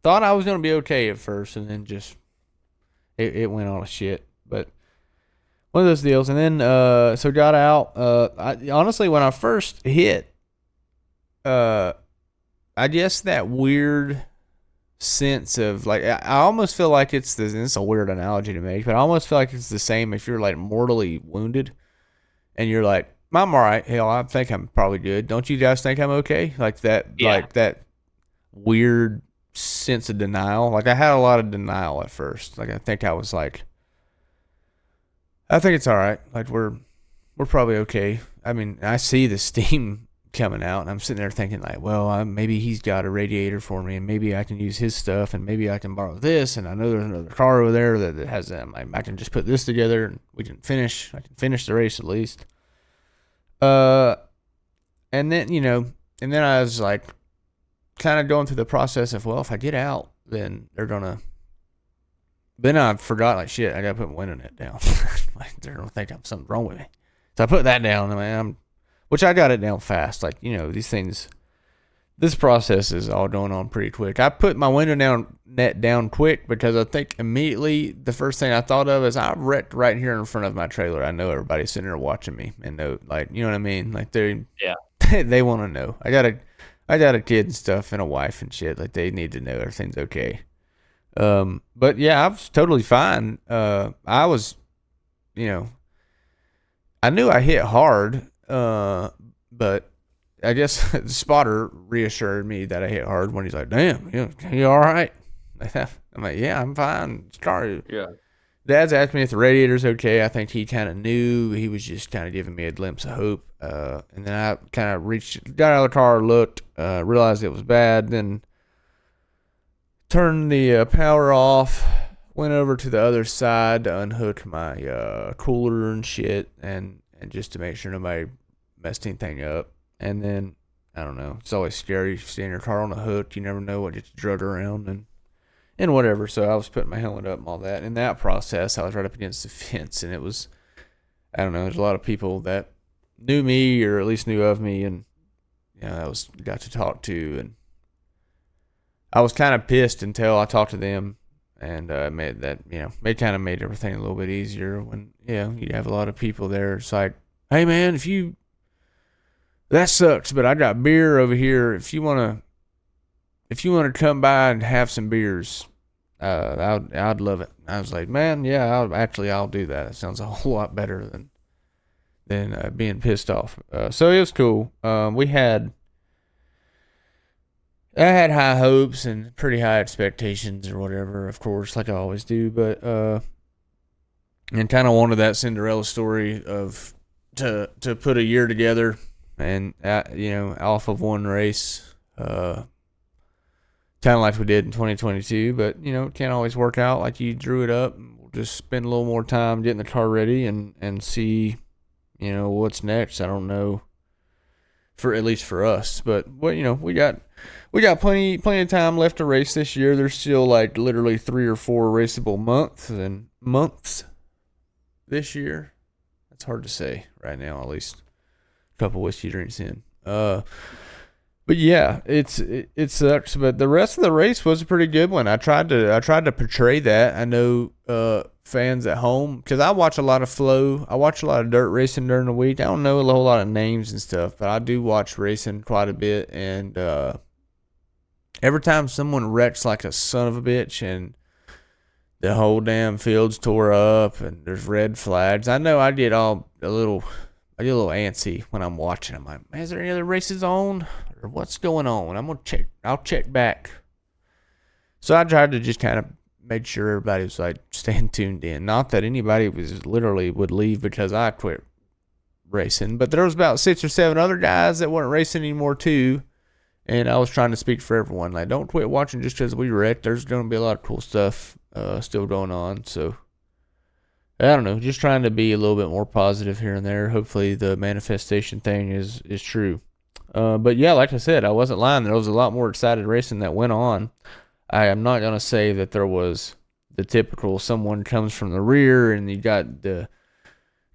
I was gonna be okay at first, and then just it went on a shit. But one of those deals, and then so got out. I honestly, when I first hit, I guess that weird sense of like, I almost feel like it's a weird analogy to make, but I almost feel like it's the same if you're like mortally wounded and you're like, I'm all right. Hell, I think I'm probably good. Don't you guys think I'm okay? Like that, like that weird sense of denial. Like I had a lot of denial at first. Like I think I was like, I think it's all right. Like we're we're probably okay. I mean, I see the steam coming out, and I'm sitting there thinking like, well, maybe he's got a radiator for me, and maybe I can use his stuff, and maybe I can borrow this, and I know there's another car over there that has them. I can just put this together, and we can finish. I can finish the race at least. And then I was like, kind of going through the process of, well, if I get out, then they're gonna. Then I forgot, like, shit, I gotta put my window net down. Like, they're gonna think something's wrong with me. So I put that down, and which I got it down fast. Like, these things, this process is all going on pretty quick. I put my window net down quick because I think immediately the first thing I thought of is I wrecked right here in front of my trailer. I know everybody's sitting there watching me, and like, you know what I mean? Like, they want to know. I got a kid and stuff and a wife and shit. Like, they need to know everything's okay. But yeah, I was totally fine. I was, I knew I hit hard, but I guess the spotter reassured me that I hit hard when he's like, damn, you all right? I'm like, yeah, I'm fine. Sorry. Yeah. Dad's asked me if the radiator's okay. I think he kind of knew. He was just kind of giving me a glimpse of hope. And then I kind of got out of the car, looked, realized it was bad, then turned the power off, went over to the other side to unhook my cooler and shit, and just to make sure nobody messed anything up. And then, I don't know, it's always scary seeing your car on a hook. You never know what gets drugged around and whatever. So I was putting my helmet up and all that. In that process, I was right up against the fence, and it was, I don't know, there's a lot of people that knew me or at least knew of me, and I got to talk to, and I was kind of pissed until I talked to them, and made everything a little bit easier when you have a lot of people there. It's like, hey man, that sucks, but I got beer over here. If you wanna come by and have some beers, I'd love it. I was like, man, yeah, I'll do that. It sounds a whole lot better than being pissed off. So it was cool. I had high hopes and pretty high expectations or whatever, of course, like I always do, but and kind of wanted that Cinderella story of to put a year together and off of one race, kind of like we did in 2022, but it can't always work out like you drew it up. We'll just spend a little more time getting the car ready and see what's next. I don't know, at least for us, but we got plenty of time left to race this year. There's still like literally 3 or 4 raceable months this year. That's hard to say right now, at least a couple whiskey drinks in. But yeah, it sucks. But the rest of the race was a pretty good one. I tried to portray that. I know fans at home, because I watch a lot of flow. I watch a lot of dirt racing during the week. I don't know a whole lot of names and stuff, but I do watch racing quite a bit. And every time someone wrecks like a son of a bitch and the whole damn field's tore up and there's red flags, I know I get a little antsy when I'm watching. I'm like, man, is there any other races on? Or what's going on? I'm going to check. I'll check back. So I tried to just kind of make sure everybody was like staying tuned in. Not that anybody would leave because I quit racing, but there was about 6 or 7 other guys that weren't racing anymore too. And I was trying to speak for everyone. Like, don't quit watching just because we wrecked. There's going to be a lot of cool stuff still going on. So I don't know, just trying to be a little bit more positive here and there. Hopefully the manifestation thing is true. But yeah, like I said, I wasn't lying. There was a lot more excited racing that went on. I am not going to say that there was the typical someone comes from the rear and you got the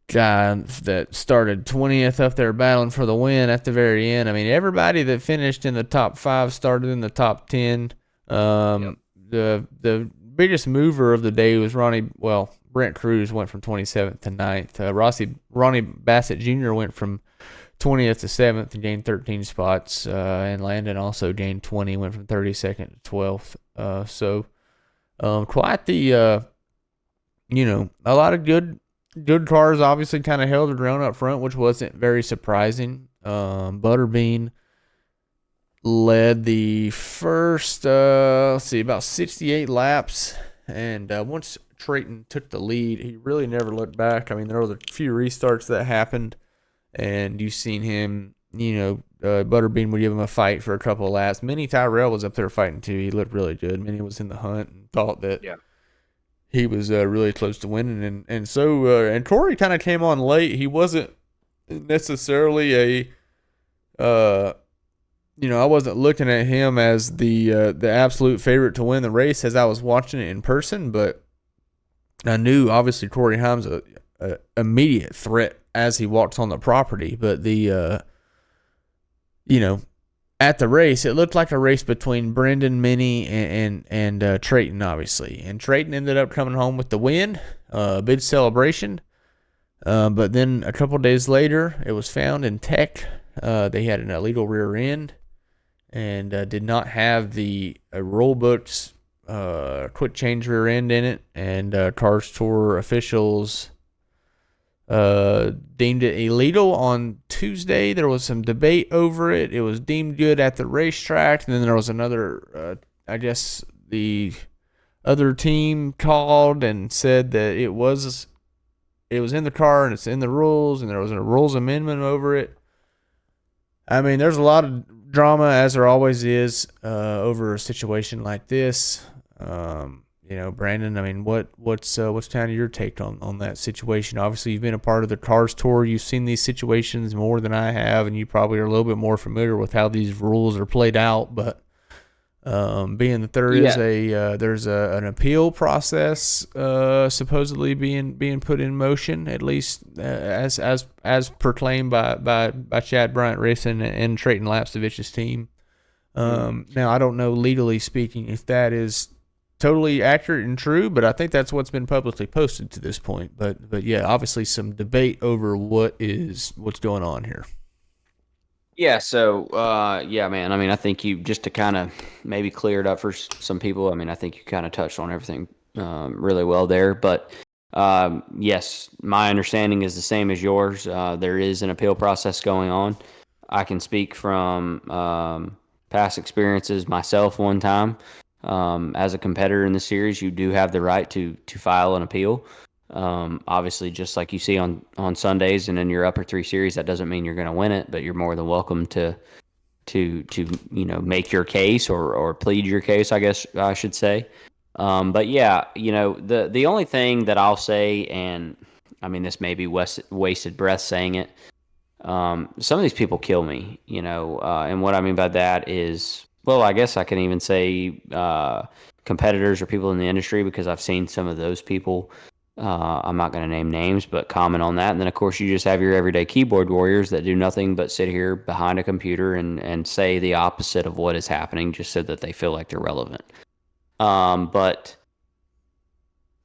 guy that started 20th up there battling for the win at the very end. I mean, everybody that finished in the top 5 started in the top 10. Yep. The biggest mover of the day was Brent Cruz went from 27th to 9th. Ronnie Bassett Jr. went from 20th to 7th and gained 13 spots. And Landon also gained 20, went from 32nd to 12th. So quite the, a lot of good cars obviously kind of held their ground up front, which wasn't very surprising. Butterbean led the first, about 68 laps. And once Trayton took the lead, he really never looked back. I mean, there was a few restarts that happened, and you've seen him, Butterbean would give him a fight for a couple of laps. Minnie Tyrell was up there fighting too. He looked really good. Minnie was in the hunt and thought that he was really close to winning. And Corey kind of came on late. He wasn't necessarily I wasn't looking at him as the absolute favorite to win the race as I was watching it in person, but I knew obviously Corey Haim's a immediate threat as he walks on the property. But at the race, it looked like a race between Brendan, Minnie, and Trayton, obviously. And Trayton ended up coming home with the win, big celebration. But then a couple days later, it was found in tech. They had an illegal rear end and did not have the rule book's quick change rear end in it. And Cars Tour officials deemed it illegal on Tuesday. There was some debate over it. It was deemed good at the racetrack. And then there was another, I guess the other team called and said that it was in the car and it's in the rules, and there was a rules amendment over it. I mean, there's a lot of drama, as there always is, over a situation like this. Brandon, I mean, what's kind of your take on that situation? Obviously, you've been a part of the Cars Tour. You've seen these situations more than I have, and you probably are a little bit more familiar with how these rules are played out. But being that there is there's an appeal process supposedly being put in motion, at least as proclaimed by Chad Bryant Racing and Trayton Lapcevich's team. Now I don't know, legally speaking, if that is totally accurate and true, but I think that's what's been publicly posted to this point. But yeah, obviously some debate over what's going on here. Yeah, so, man, I mean, I think you, just to kind of maybe clear it up for some people, I mean, I think you kind of touched on everything really well there. But, yes, my understanding is the same as yours. There is an appeal process going on. I can speak from past experiences myself one time. As a competitor in the series, you do have the right to file an appeal. Obviously, just like you see on Sundays and in your upper three series, that doesn't mean you're going to win it, but you're more than welcome to make your case or plead your case, I guess I should say. But yeah, the only thing that I'll say, and I mean, this may be wasted breath saying it, some of these people kill me, and what I mean by that is, well, I guess I can even say competitors or people in the industry, because I've seen some of those people. I'm not going to name names, but comment on that. And then, of course, you just have your everyday keyboard warriors that do nothing but sit here behind a computer and say the opposite of what is happening just so that they feel like they're relevant. But,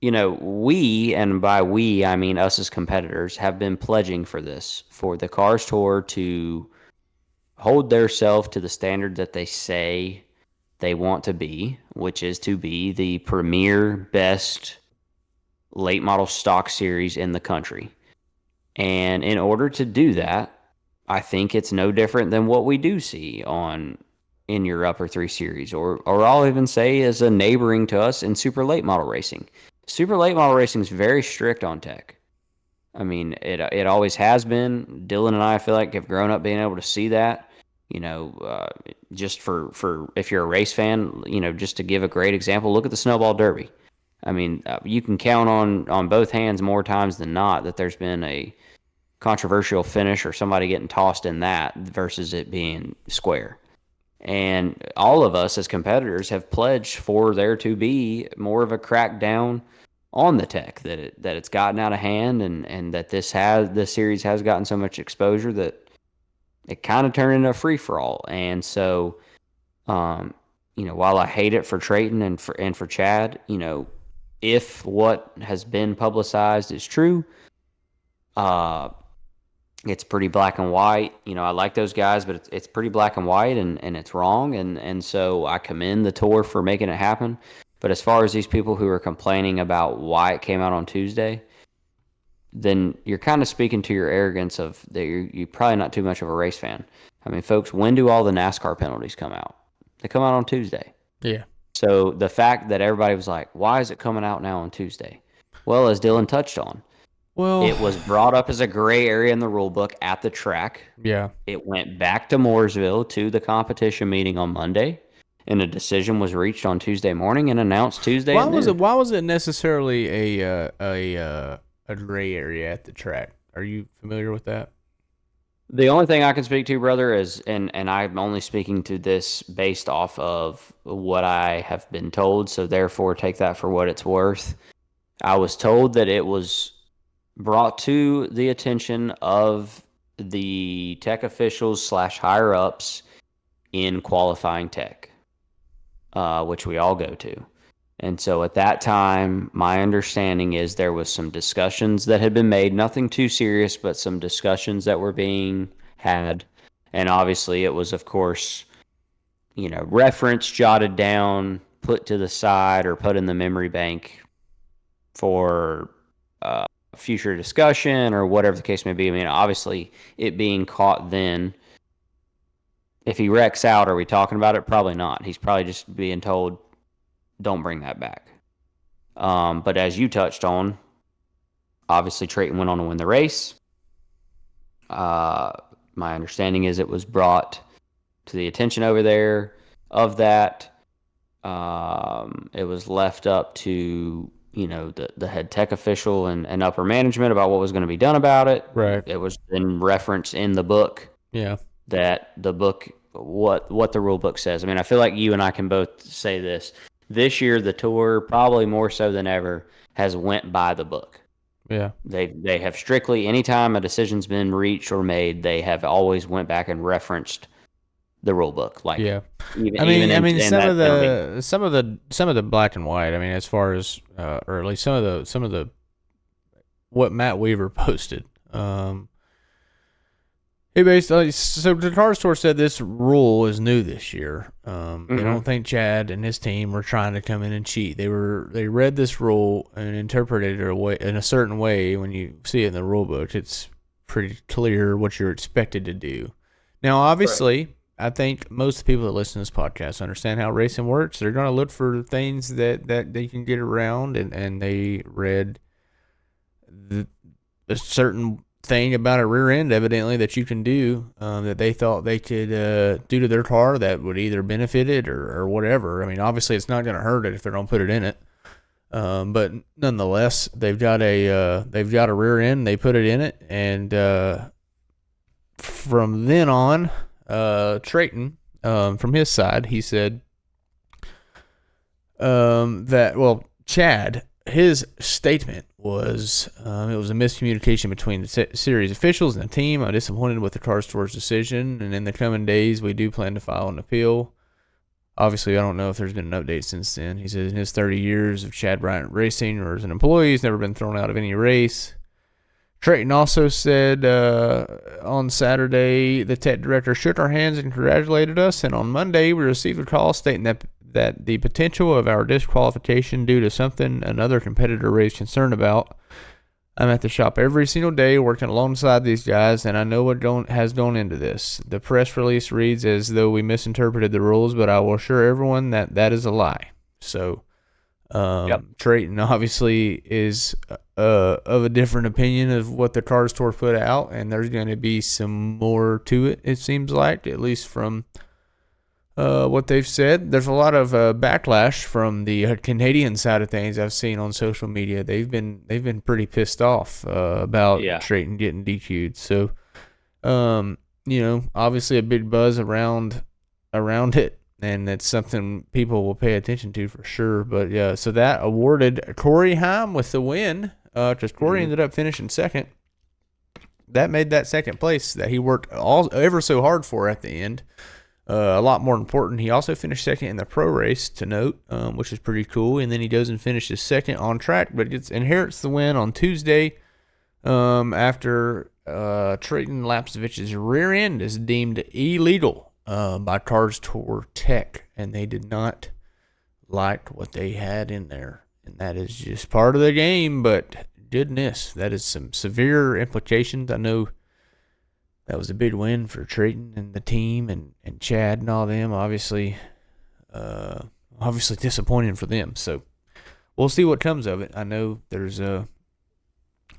we, and by we, I mean us as competitors, have been pledging for this, for the Cars Tour to hold theirself to the standard that they say they want to be, which is to be the premier, best late model stock series in the country. And in order to do that, I think it's no different than what we do see in your upper three series, or I'll even say as a neighboring to us in super late model racing. Super late model racing is very strict on tech. I mean, it always has been. Dylon and I feel like have grown up being able to see that. Just for if you're a race fan, just to give a great example, look at the Snowball Derby. I mean, you can count on both hands more times than not that there's been a controversial finish or somebody getting tossed in that versus it being square. And all of us as competitors have pledged for there to be more of a crackdown on the tech, that it's gotten out of hand, and that this series has gotten so much exposure that it kind of turned into a free for all. And so, while I hate it for Trayton and for Chad, if what has been publicized is true, it's pretty black and white. I like those guys, but it's pretty black and white, and it's wrong. And so I commend the tour for making it happen. But as far as these people who are complaining about why it came out on Tuesday, then you're kind of speaking to your arrogance of that you're probably not too much of a race fan. I mean, folks, when do all the NASCAR penalties come out? They come out on Tuesday. Yeah. So the fact that everybody was like, why is it coming out now on Tuesday? Well, as Dylan touched on, Well, it was brought up as a gray area in the rule book at the track. yeah. It went back to Mooresville to the competition meeting on Monday, and a decision was reached on Tuesday morning and announced Tuesday Why at was it? noon. Why was it necessarily a gray area at the track? Are you familiar with that? The only thing I can speak to, brother, is, and I'm only speaking to this based off of what I have been told, so therefore take that for what it's worth. I was told that it was brought to the attention of the tech officials slash higher ups in qualifying tech, which we all go to. And so at that time, my understanding is there was some discussions that had been made, nothing too serious, but some discussions that were being had. And obviously it was, of course, reference jotted down, put to the side or put in the memory bank for future discussion or whatever the case may be. I mean, obviously it being caught then, if he wrecks out, are we talking about it? Probably not. He's probably just being told, don't bring that back. But as you touched on, obviously Trayton went on to win the race. My understanding is it was brought to the attention over there of that. It was left up to the head tech official and upper management about what was going to be done about it. Right. It was then referenced in the book. Yeah. That the book, what the rule book says. I mean, I feel like you and I can both say this. This year, the tour, probably more so than ever, has went by the book. Yeah. They have strictly, anytime a decision's been reached or made, they have always went back and referenced the rule book. Like, yeah. even some of the black and white. I mean, as far as or at least some of the what Matt Weaver posted. He basically, so the car store said this rule is new this year. They don't think Chad and his team were trying to come in and cheat. They read this rule and interpreted it in a certain way. When you see it in the rule book, it's pretty clear what you're expected to do. Now, obviously, right. I think most people that listen to this podcast understand how racing works. They're going to look for things that they can get around, and they read a certain thing about a rear end, evidently, that you can do that they thought they could do to their car that would either benefit it or whatever. I mean, obviously, it's not going to hurt it if they don't put it in it. But nonetheless, they've got a rear end. They put it in it, and from then on, Trayton, from his side, he said Chad, his statement was it was a miscommunication between the series officials and the team. I'm disappointed with the car store's decision, and in the coming days, we do plan to file an appeal. Obviously, I don't know if there's been an update since then. He says in his 30 years of Chad Bryant Racing or as an employee, he's never been thrown out of any race. Trayton also said on Saturday, the tech director shook our hands and congratulated us, and on Monday, we received a call stating that the potential of our disqualification due to something another competitor raised concern about. I'm at the shop every single day working alongside these guys, and I know what has gone into this. The press release reads as though we misinterpreted the rules, but I will assure everyone that is a lie. So, Trayton obviously is of a different opinion of what the car store put out, and there's going to be some more to it, it seems like, at least from what they've said. There's a lot of backlash from the Canadian side of things I've seen on social media. They've been pretty pissed off about Trayton getting DQ'd. So, obviously a big buzz around it, and it's something people will pay attention to for sure. But yeah, so that awarded Corey Heim with the win, because Corey ended up finishing second. That made that second place that he worked ever so hard for at the end a lot more important. He also finished second in the pro race, to note, which is pretty cool. And then he goes and finishes second on track, but inherits the win on Tuesday after Trayton Lapcevich's rear end is deemed illegal by Cars Tour Tech, and they did not like what they had in there. And that is just part of the game, but goodness, that is some severe implications. I know that was a big win for Trayton and the team and Chad and all them. Obviously disappointing for them. So we'll see what comes of it. I know there's a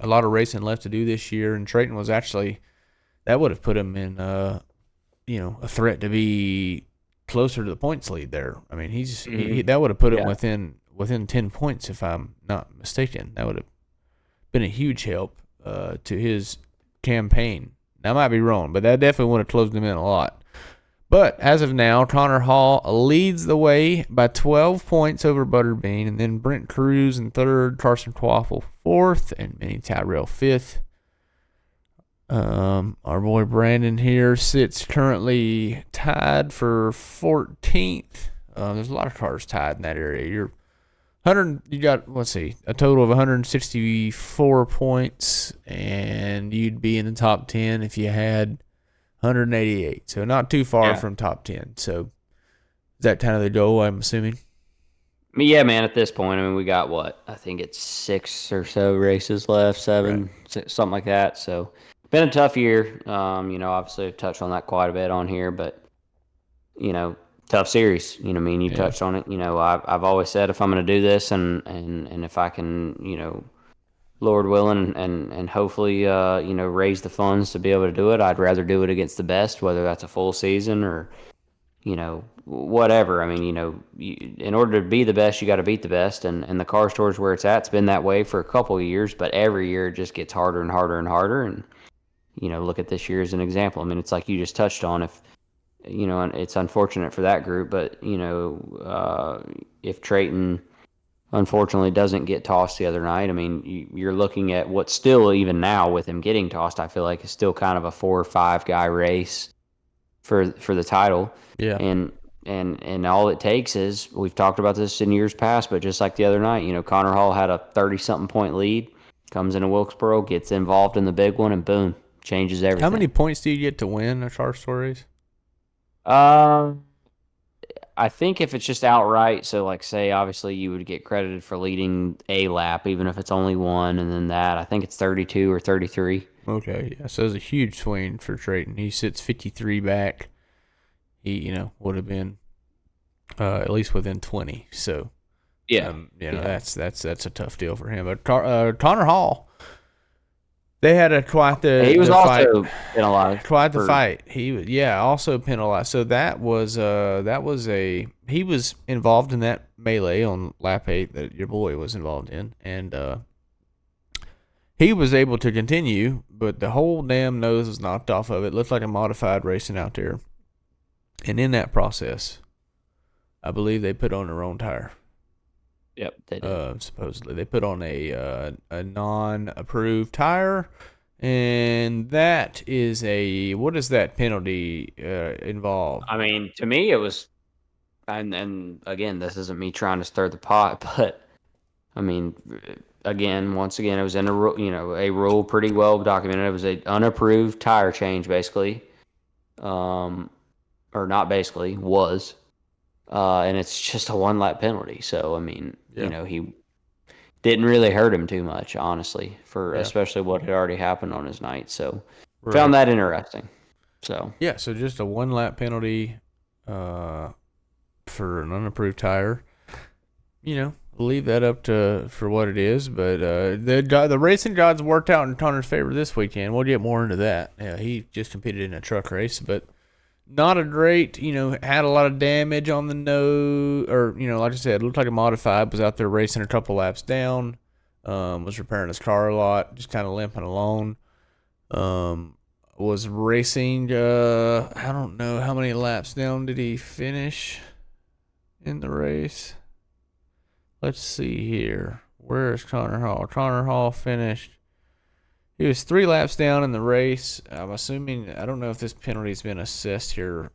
lot of racing left to do this year, and Trayton was actually that would have put him in a threat to be closer to the points lead there. I mean, that would have put him within 10 points if I'm not mistaken. That would have been a huge help to his campaign. I might be wrong, but that definitely would have closed him in a lot. But as of now, Connor Hall leads the way by 12 points over Butterbean, and then Brent Cruz in third, Carson Quaffle fourth, and Minnie Tyrell fifth. Our boy Brandon here sits currently tied for 14th. There's a lot of cars tied in that area. You got, let's see, a total of 164 points, and you'd be in the top 10 if you had 188. So not too far from top 10. So is that kind of the goal, I'm assuming? Yeah, man, at this point, I mean, we got what? I think it's 6 or so races left, 7, something like that. So been a tough year. Obviously I've touched on that quite a bit on here, but, tough series. You touched on it. I've always said if I'm going to do this and if I can, Lord willing, and hopefully, raise the funds to be able to do it, I'd rather do it against the best, whether that's a full season or, whatever. I mean, in order to be the best, you got to beat the best, and the car stores where it's at, it's been that way for a couple of years, but every year it just gets harder and harder and harder. And, look at this year as an example. I mean, it's like you just touched on, and it's unfortunate for that group, but, if Trayton unfortunately doesn't get tossed the other night, I mean, you're looking at what's still, even now with him getting tossed, I feel like it's still kind of a 4 or 5 guy race for the title. Yeah. And all it takes is, we've talked about this in years past, but just like the other night, Connor Hall had a 30-something point lead, comes into Wilkesboro, gets involved in the big one, and boom, changes everything. How many points do you get to win a car store race? I think if it's just outright, so like say obviously you would get credited for leading a lap, even if it's only one, and then that, I think it's 32 or 33. Okay, yeah, so it's a huge swing for Trayton. He sits 53 back. He, would have been at least within 20. So, that's a tough deal for him. But Connor Hall, they had quite the he was the also fight. penalized. Quite the fight. He was also penalized. So he was involved in that melee on lap 8 that your boy was involved in, and he was able to continue, but the whole damn nose was knocked off of it. Looked like a modified racing out there, and in that process, I believe they put on their own tire. Yep, they did. Supposedly they put on a non-approved tire, and that is what is that penalty involve? I mean, to me it was, and again, this isn't me trying to stir the pot, but I mean, once again, it was in a rule pretty well documented. It was a unapproved tire change, basically, or not basically, was. And it's just a 1 lap penalty. So, I mean, he didn't really hurt him too much, honestly, especially what had already happened on his night. So, found that interesting. So, yeah, so just a 1 lap penalty for an unapproved tire. Leave that up for what it is. But the racing gods worked out in Connor's favor this weekend. We'll get more into that. Yeah, he just competed in a truck race, but not a great, had a lot of damage on the nose, or, like I said, looked like a modified, was out there racing a couple laps down, was repairing his car a lot, just kind of limping along, was racing, I don't know, how many laps down did he finish in the race? Let's see here. Where is Connor Hall? Connor Hall finished. He was 3 laps down in the race. I'm assuming, I don't know if this penalty's been assessed here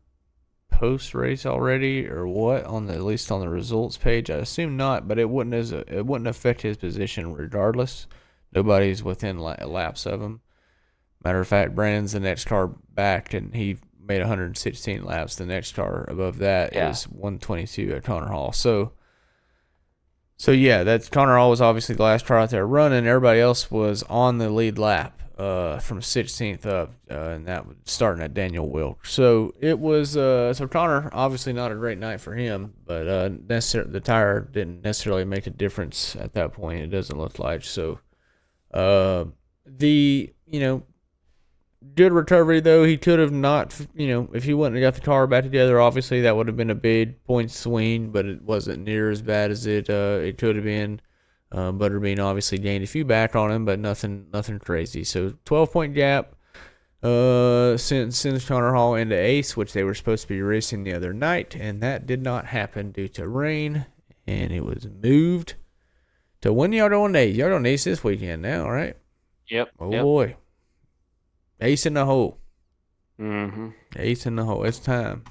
post-race already or what, at least on the results page. I assume not, but it wouldn't affect his position regardless. Nobody's within laps of him. Matter of fact, Brandon's the next car back, and he made 116 laps. The next car above that is 122 at Connor Hall. So yeah, that's Connor Hall was obviously the last car out there running. Everybody else was on the lead lap from 16th up, and that was starting at Daniel Wilkes. So it was so Connor, obviously not a great night for him, but the tire didn't necessarily make a difference at that point. It doesn't look like so. Good recovery though. He could have not, if he wouldn't have got the car back together, obviously that would have been a big point swing, but it wasn't near as bad as it could have been. Butterbean obviously gained a few back on him, but nothing crazy. So 12-point gap since Connor Hall into Ace, which they were supposed to be racing the other night, and that did not happen due to rain, and it was moved to when y'all doing Ace. Y'all doing Ace this weekend now, right? Yep. Oh boy, Ace in the hole. Mm-hmm. Ace in the hole. It's time.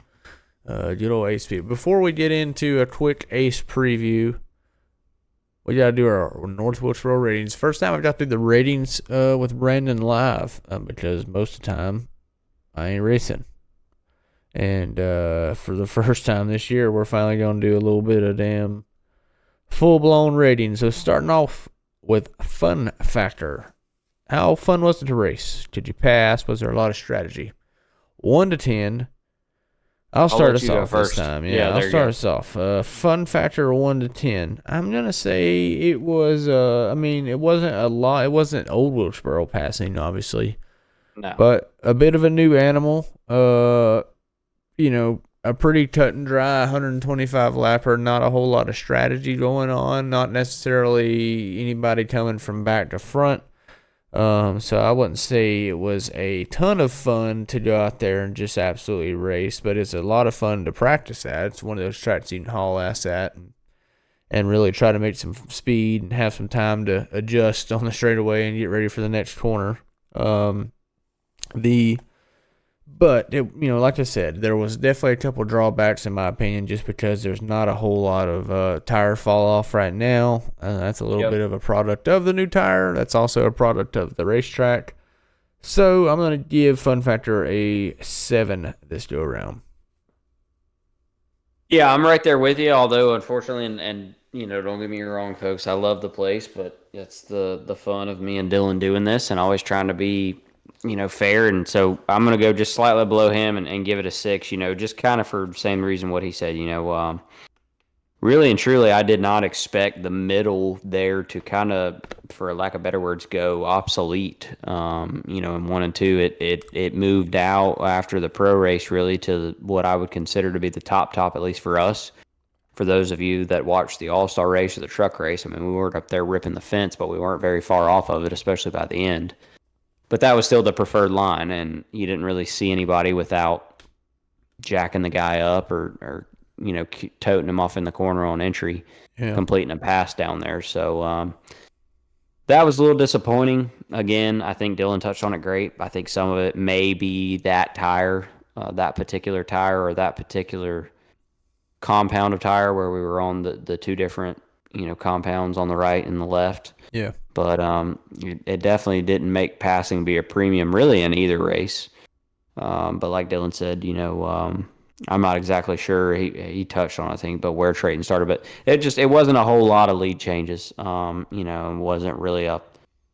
Good old Ace Speedway. Before we get into a quick Ace preview, we got to do our North Wilkesboro ratings. First time I've got to do the ratings with Brandon live because most of the time I ain't racing. And for the first time this year, we're finally going to do a little bit of damn full-blown ratings. So starting off with fun factor. How fun was it to race? Could you pass? Was there a lot of strategy? 1 to 10. I'll start us off this time. Yeah, I'll start us off. Fun factor 1 to 10. I'm gonna say it was. It wasn't a lot. It wasn't old Wilkesboro passing, obviously. No. But a bit of a new animal. A pretty cut and dry 125 lapper. Not a whole lot of strategy going on. Not necessarily anybody coming from back to front. So I wouldn't say it was a ton of fun to go out there and just absolutely race, but it's a lot of fun to practice at. It's one of those tracks you can haul ass at and really try to make some speed and have some time to adjust on the straightaway and get ready for the next corner. Like I said, there was definitely a couple drawbacks in my opinion, just because there's not a whole lot of tire fall off right now. That's a little bit of a product of the new tire. That's also a product of the racetrack. So I'm going to give fun factor a 7 this go around. Yeah, I'm right there with you. Although unfortunately, and don't get me wrong, folks, I love the place, but it's the fun of me and Dylan doing this and always trying to be fair. And so I'm going to go just slightly below him and give it a 6, just kind of for the same reason what he said, really and truly, I did not expect the middle there to kind of, for lack of better words, go obsolete. In 1 and 2, it moved out after the pro race really to what I would consider to be the top, at least for us. For those of you that watched the All-Star race or the truck race, we weren't up there ripping the fence, but we weren't very far off of it, especially by the end. But that was still the preferred line, and you didn't really see anybody without jacking the guy up or toting him off in the corner on entry, completing a pass down there. So that was a little disappointing. Again, I think Dylan touched on it great. I think some of it may be that tire, that particular tire, or that particular compound of tire where we were on the two different compounds on the right and the left. Yeah. But it definitely didn't make passing be a premium really in either race. But like Dylan said, I'm not exactly sure. He touched on, I think, but where Trayton started. But it wasn't a whole lot of lead changes. And wasn't really a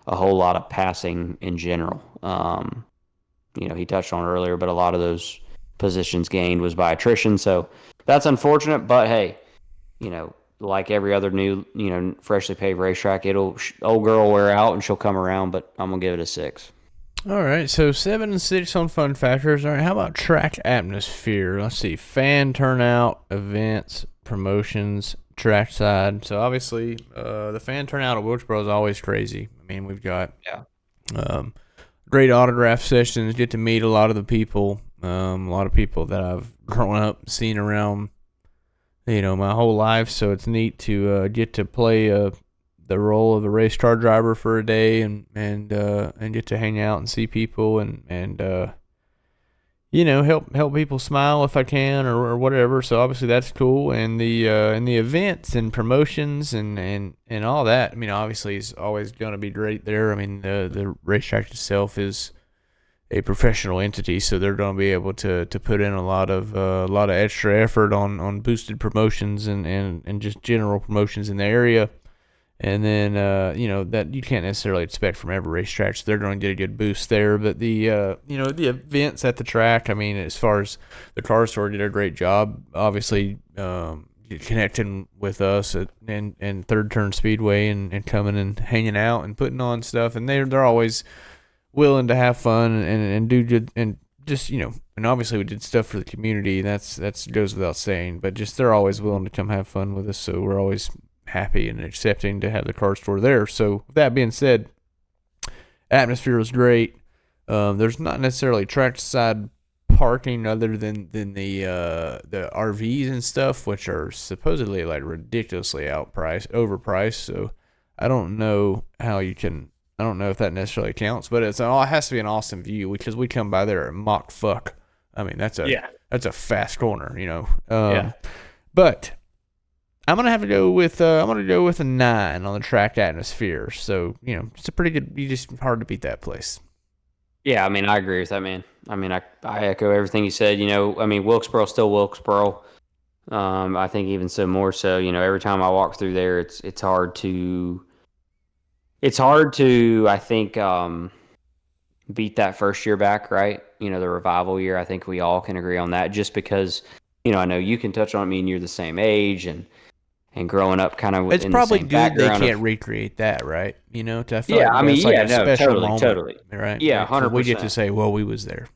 whole lot of passing in general. He touched on it earlier, but a lot of those positions gained was by attrition. So that's unfortunate. But hey, like every other new, freshly paved racetrack, old girl wear out and she'll come around, but I'm going to give it a 6. All right, so 7 and 6 on fun factors. All right, how about track atmosphere? Let's see, fan turnout, events, promotions, trackside. So obviously, the fan turnout at Wilkesboro is always crazy. We've got great autograph sessions, get to meet a lot of the people, a lot of people that I've grown up seeing around my whole life, so it's neat to get to play the role of a race car driver for a day and get to hang out and see people and help people smile if I can or whatever. So obviously that's cool, and the events and promotions and all that. Obviously it's always going to be great there. The racetrack itself is a professional entity, so they're going to be able to put in a lot of extra effort on boosted promotions and just general promotions in the area. And then, that you can't necessarily expect from every racetrack. So they're going to get a good boost there. But the events at the track, I mean, as far as the car store did a great job, obviously, connecting with us and Third Turn Speedway and coming and hanging out and putting on stuff. And they're always willing to have fun and do good and just, and obviously we did stuff for the community. That's goes without saying, but just they're always willing to come have fun with us. So we're always happy and accepting to have the car store there. So with that being said, atmosphere was great. There's not necessarily trackside parking other than the RVs and stuff, which are supposedly like ridiculously overpriced. So I don't know I don't know if that necessarily counts, but it has to be an awesome view because we come by there at Mach fuck. I mean, that's a fast corner, But I'm gonna have to go with a 9 on the track atmosphere. So it's a pretty good. You just hard to beat that place. Yeah, I mean, I agree with that, man. I mean, I echo everything you said. I mean, Wilkesboro's still Wilkesboro. I think even so more so. Every time I walk through there, it's hard to. It's hard to, I think, beat that first year back, right? The revival year. I think we all can agree on that. Just because, I know you can touch on it. I mean, you're the same age and growing up kind of. It's probably good they can't recreate that, right? I feel yeah, I mean, like yeah, no, moment, totally, right? Yeah, 100%. We get to say, well, we was there.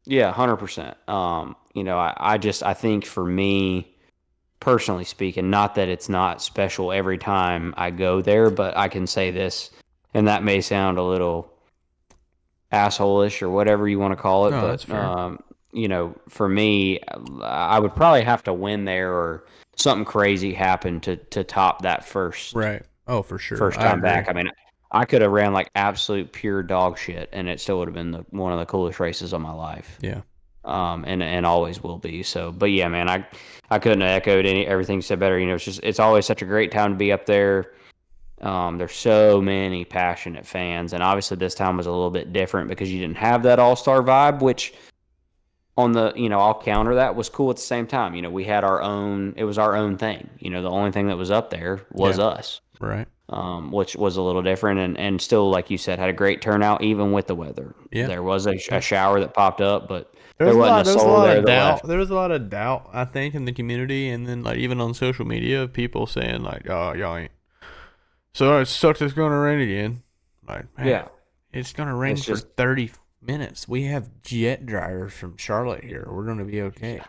Yeah, 100%. I think for me, personally speaking, not that it's not special every time I go there, but I can say this, and that may sound a little asshole-ish or whatever you want to call it, no, but that's fair. For me, I would probably have to win there or something crazy happen to top that first. Right. Oh, for sure. First time back. I mean, I could have ran like absolute pure dog shit, and it still would have been one of the coolest races of my life. Yeah. And always will be. So, but yeah, man, I couldn't have echoed everything you said better. It's always such a great time to be up there. There's so many passionate fans, and obviously this time was a little bit different because you didn't have that all-star vibe, which on the, I'll counter that, was cool at the same time. We had it was our own thing. The only thing that was up there was us. Right. Which was a little different and still, like you said, had a great turnout even with the weather. Yeah. There was a shower that popped up, but there wasn't a soul there that left. There was a lot of doubt, I think, in the community, and then like even on social media, of people saying like, "Oh, y'all ain't." So it sucks. It's gonna rain again. Like, man, yeah, it's gonna rain for 30 minutes. We have jet dryers from Charlotte here. We're gonna be okay.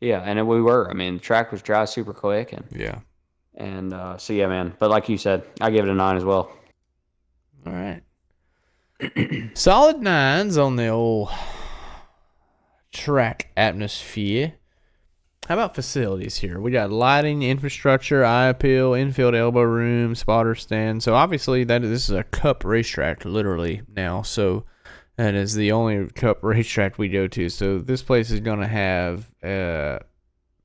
Yeah, and we were. I mean, the track was dry super quick, and yeah. And so yeah, man. But like you said, I give it a 9 as well. All right. Solid 9s on the old track atmosphere. How about facilities here? We got lighting, infrastructure, eye appeal, infield elbow room, spotter stand. So obviously this is a cup racetrack, literally now. So that is the only cup racetrack we go to. So this place is going to have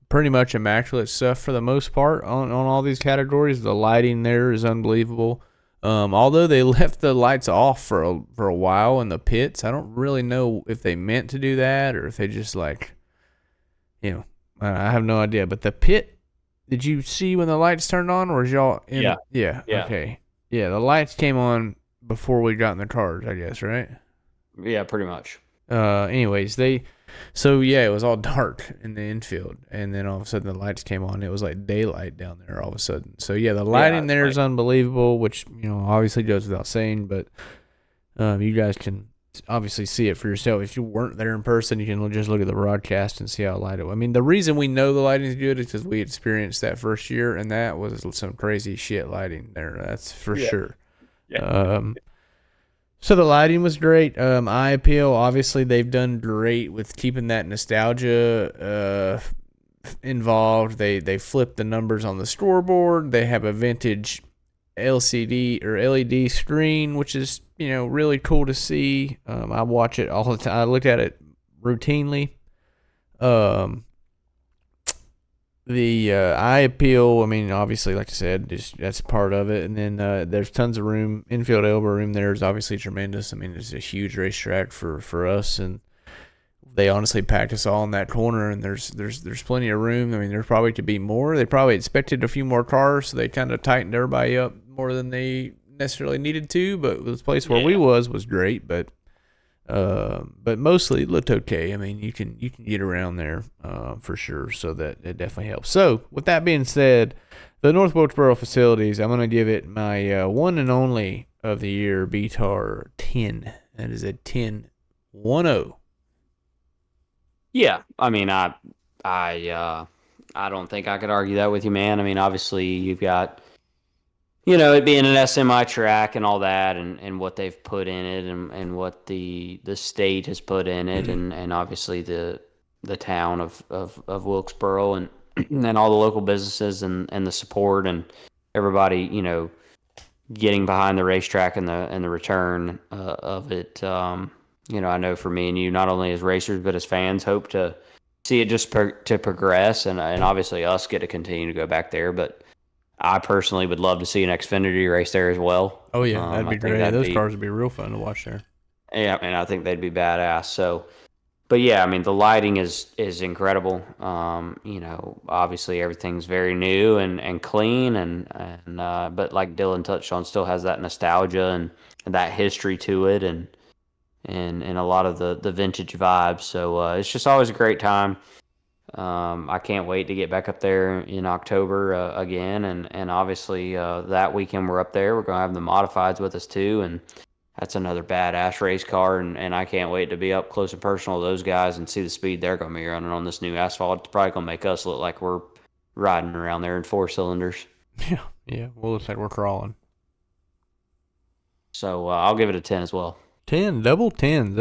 pretty much immaculate stuff for the most part on all these categories. The lighting there is unbelievable. Although they left the lights off for a while in the pits, I don't really know if they meant to do that or if they just like, I have no idea. But the pit, did you see when the lights turned on, or was y'all in? Yeah. Okay. Yeah, the lights came on before we got in the cars, I guess, right? Yeah, pretty much. Anyways, it was all dark in the infield, and then all of a sudden the lights came on. It was like daylight down there all of a sudden. So yeah, the lighting there is unbelievable, which obviously goes without saying. But you guys can obviously see it for yourself. If you weren't there in person, you can just look at the broadcast and see how light it was. I mean, the reason we know the lighting is good is because we experienced that first year, and that was some crazy shit lighting there. That's for sure. Yeah. So the lighting was great. Eye appeal, obviously they've done great with keeping that nostalgia involved. They flipped the numbers on the scoreboard. They have a vintage LCD or LED screen, which is really cool to see. I watch it all the time. I look at it routinely. The eye appeal, I mean, obviously, like I said, that's part of it. And then there's tons of room. Infield elbow room there is obviously tremendous. I mean, it's a huge racetrack for us, and they honestly packed us all in that corner. And there's plenty of room. I mean, there probably could be more. They probably expected a few more cars, so they kind of tightened everybody up more than they necessarily needed to. But the place where we Yeah. was great. But mostly it looked okay. I mean, you can get around there for sure, so that it definitely helps. So with that being said, the North Wilkesboro facilities, I'm gonna give it my one and only of the year BTAR 10. That is a 10-1-0. Yeah. I mean, I don't think I could argue that with you, man. I mean, obviously you've got, it being an SMI track and all that, and what they've put in it, and what the state has put in it, and obviously the town of Wilkesboro, and and all the local businesses, and the support, and everybody, getting behind the racetrack, and the return of it. I know for me and you, not only as racers but as fans, hope to see it just to progress, and obviously us get to continue to go back there, but. I personally would love to see an Xfinity race there as well. Oh yeah, that'd I be think great. that'd Those be, cars would be real fun to watch there. yeah, and I think they'd be badass. So, but yeah, I mean, the lighting is incredible. Obviously everything's very new and clean, and but like Dylan touched on, still has that nostalgia and that history to it, and a lot of the vintage vibes. So it's just always a great time. I can't wait to get back up there in October again, and obviously that weekend we're up there. We're gonna have the modifieds with us too, and that's another badass race car, and I can't wait to be up close and personal with those guys and see the speed they're gonna be running on this new asphalt. It's probably gonna make us look like we're riding around there in four cylinders. Yeah, yeah. Well, looks like we're crawling. So I'll give it a 10 as well. 10 double tens.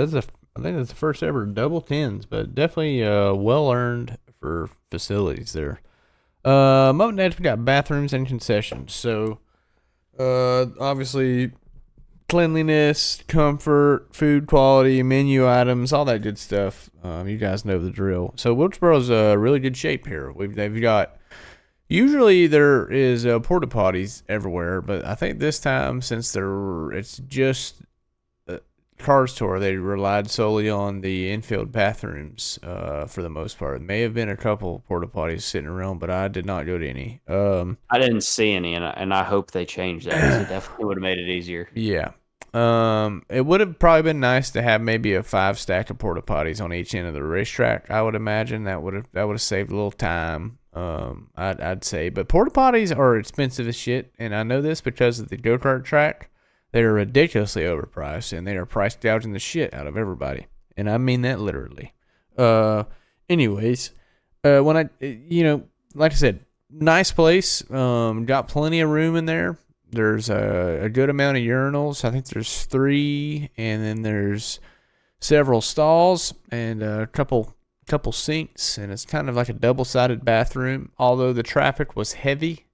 I think that's the first ever double tens, but definitely well earned for facilities there. Up next we got bathrooms and concessions. So obviously cleanliness, comfort, food quality, menu items, all that good stuff. You guys know the drill. So Wilkesboro's really good shape here. They've got usually there is porta potties everywhere, but I think this time since it's just Cars Tour, they relied solely on the infield bathrooms for the most part. May have been a couple porta potties sitting around, but I did not go to any. I didn't see any, and I hope they change that, 'cause it definitely would have made it easier. Yeah. It would have probably been nice to have maybe a 5 stack of porta potties on each end of the racetrack. I would imagine that would have saved a little time. I'd say, but porta potties are expensive as shit, and I know this because of the go-kart track. They are ridiculously overpriced, and they are price gouging the shit out of everybody, and I mean that literally. Anyways, when like I said, nice place. Got plenty of room in there. There's a good amount of urinals. I think there's 3, and then there's several stalls and a couple sinks, and it's kind of like a double-sided bathroom. Although the traffic was heavy.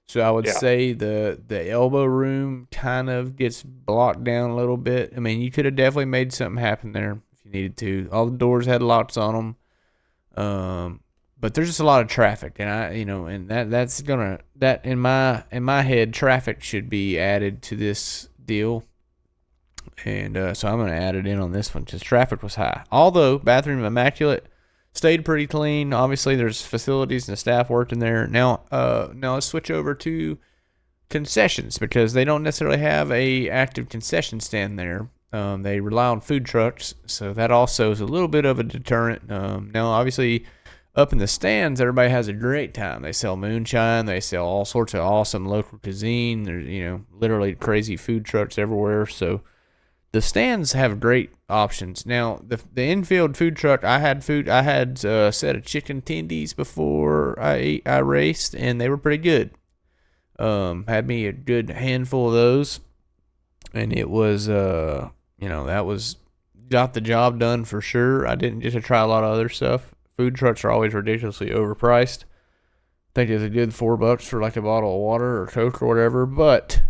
So I would say the elbow room kind of gets blocked down a little bit. I mean, you could have definitely made something happen there if you needed to. All the doors had locks on them, but there's just a lot of traffic, and that in my head, traffic should be added to this deal, and so I'm gonna add it in on this one because traffic was high. Although bathroom immaculate. Stayed pretty clean. Obviously, there's facilities and the staff working there. Now let's switch over to concessions because they don't necessarily have a active concession stand there. They rely on food trucks, so that also is a little bit of a deterrent. Now, obviously, up in the stands, everybody has a great time. They sell moonshine. They sell all sorts of awesome local cuisine. There's literally crazy food trucks everywhere. So the stands have great options. Now, the infield food truck, I had a set of chicken tendies before I raced, and they were pretty good. Had me a good handful of those, and it was, that was got the job done for sure. I didn't get to try a lot of other stuff. Food trucks are always ridiculously overpriced. I think it's a good $4 for like a bottle of water or Coke or whatever, but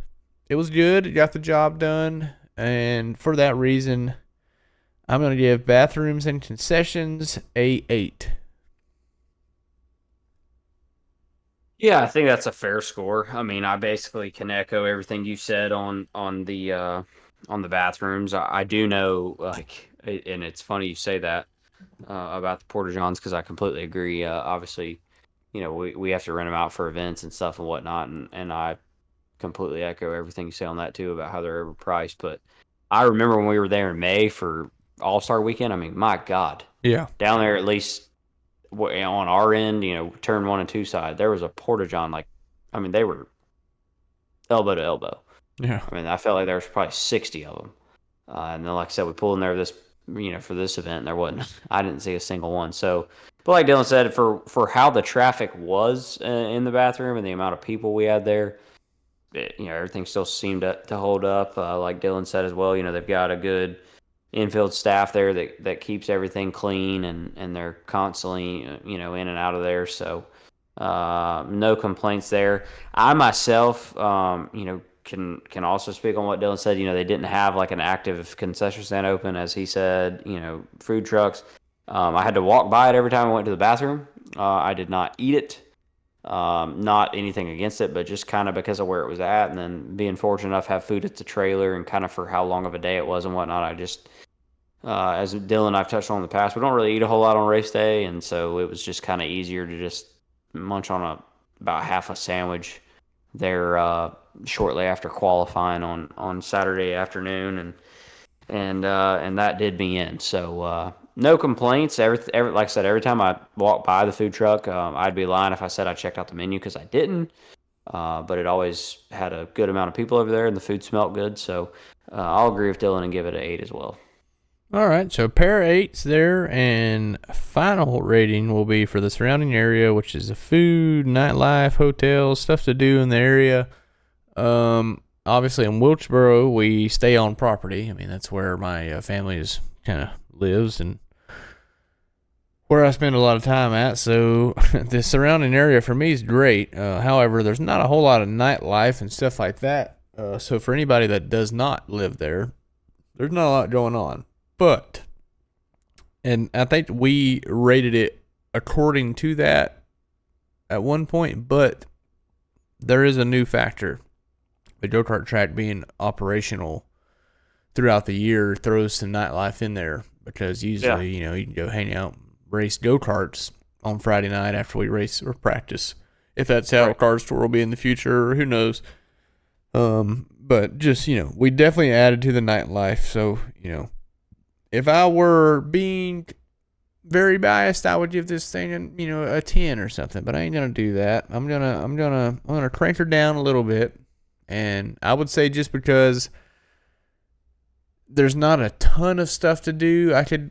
it was good. It got the job done. And for that reason, I'm going to give bathrooms and concessions a 8. Yeah, I think that's a fair score. I mean, I basically can echo everything you said on the bathrooms. I do know, like, and it's funny you say that about the porta johns because I completely agree. Obviously, we have to rent them out for events and stuff and whatnot, and I completely echo everything you say on that too about how they're overpriced. But I remember when we were there in May for All-Star Weekend. I mean, my God, Yeah. down there at least on our end, turn 1 and 2 side, there was a porta john. Like, I mean, they were elbow to elbow. Yeah. I mean, I felt like there was probably 60 of them. And then, like I said, we pulled in there for this event, and there wasn't. I didn't see a single one. So, but like Dylan said, for how the traffic was in the bathroom and the amount of people we had there, everything still seemed to hold up. Like Dylan said as well, they've got a good infield staff there that keeps everything clean, and they're constantly, in and out of there. So, no complaints there. I myself, can also speak on what Dylan said. They didn't have like an active concession stand open, as he said. Food trucks. I had to walk by it every time I went to the bathroom. I did not eat it. Not anything against it, but just kind of because of where it was at, and then being fortunate enough to have food at the trailer, and kind of for how long of a day it was and whatnot. I just, as Dylan and I've touched on in the past, we don't really eat a whole lot on race day, and so it was just kind of easier to just munch on about half a sandwich there shortly after qualifying on Saturday afternoon, and that did me in. So no complaints. Like I said, every time I walked by the food truck, I'd be lying if I said I checked out the menu, because I didn't. But it always had a good amount of people over there, and the food smelled good. So I'll agree with Dylan and give it an 8 as well. All right, so pair of 8s there, and final rating will be for the surrounding area, which is the food, nightlife, hotels, stuff to do in the area. Obviously in Wilkesboro, we stay on property. I mean, that's where my family is kind of lives and where I spend a lot of time at. So the surrounding area for me is great. However, there's not a whole lot of nightlife and stuff like that. So for anybody that does not live there, there's not a lot going on. But, and I think we rated it according to that at one point, but there is a new factor. The go-kart track being operational throughout the year throws some nightlife in there, because usually, you can go hang out, race go-karts on Friday night after we race or practice. If that's how a car store will be in the future, or who knows. But just, we definitely added to the nightlife. So, if I were being very biased, I would give this thing, a 10 or something. But I ain't gonna do that. I'm gonna crank her down a little bit, and I would say just because there's not a ton of stuff to do, I could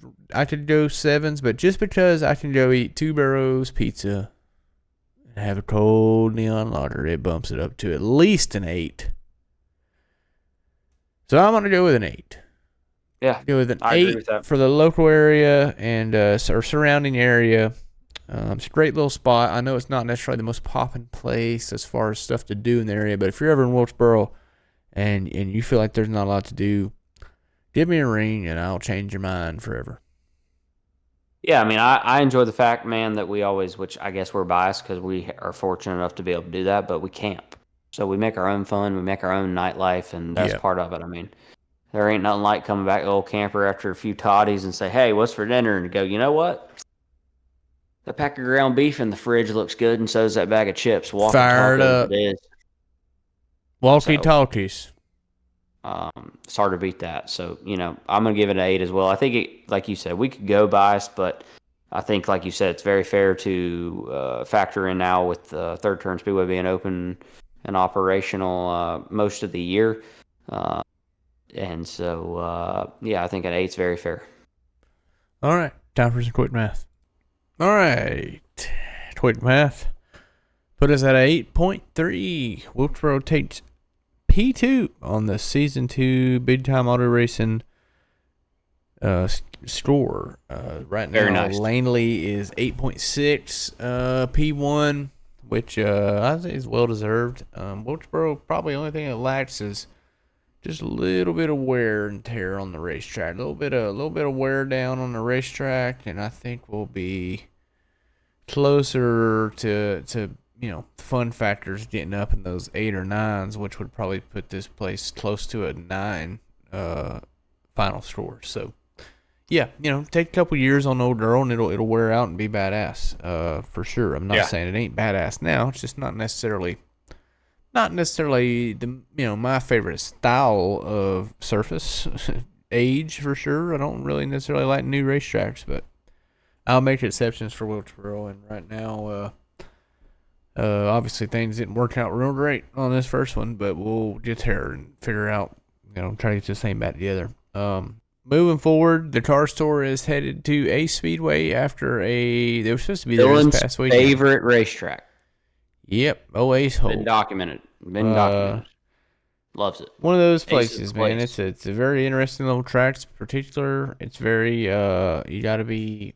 go 7s. But just because I can go eat 2 Barrows pizza and have a cold neon lager, it bumps it up to at least an 8. So I'm gonna go with an 8. Yeah, go with an I 8 agree with that. for the local area and or surrounding area. It's a great little spot. I know it's not necessarily the most popping place as far as stuff to do in the area, but if you're ever in Wilkesboro and you feel like there's not a lot to do, give me a ring and I'll change your mind forever. Yeah, I mean, I enjoy the fact, man, that we always, which I guess we're biased because we are fortunate enough to be able to do that, but we camp. So we make our own fun, we make our own nightlife, and that's part of it. I mean, there ain't nothing like coming back to the old camper after a few toddies and say, hey, what's for dinner? And go, you know what? That pack of ground beef in the fridge looks good, and so does that bag of chips. Fired up. It is. Walkie-talkies. It's hard to beat that. So, I'm going to give it an 8 as well. I think, like you said, we could go biased, but I think, like you said, it's very fair to factor in now with Third Turn Speedway being open and operational most of the year. And so, I think an 8's very fair. All right. Time for some quick math. All right. Quick math. Put us at 8.3. Wilkesboro takes P2 on the Season 2 Big Time Auto Racing score. Right now, nice. Langley is 8.6. P1, which I think is well-deserved. Wilkesboro, probably the only thing that lacks is just a little bit of wear and tear on the racetrack. A little bit of wear down on the racetrack, and I think we'll be closer to fun factors getting up in those 8 or 9s, which would probably put this place close to a 9 final score. So, yeah, take a couple years on Old Girl, and it'll wear out and be badass for sure. I'm not saying it ain't badass now. It's just not necessarily not necessarily my favorite style of surface. Age for sure. I don't really necessarily like new racetracks, but I'll make exceptions for Wilkesboro. And right now, obviously things didn't work out real great on this first one, but we'll get there and figure out, try to get this thing back together. Moving forward, the car store is headed to Ace Speedway after they were supposed to be there this past weekend. Favorite racetrack. Yep, Ace Hole. Been documented. Loves it. One of those places, man. It's a very interesting little track. It's particular. It's very you got to be,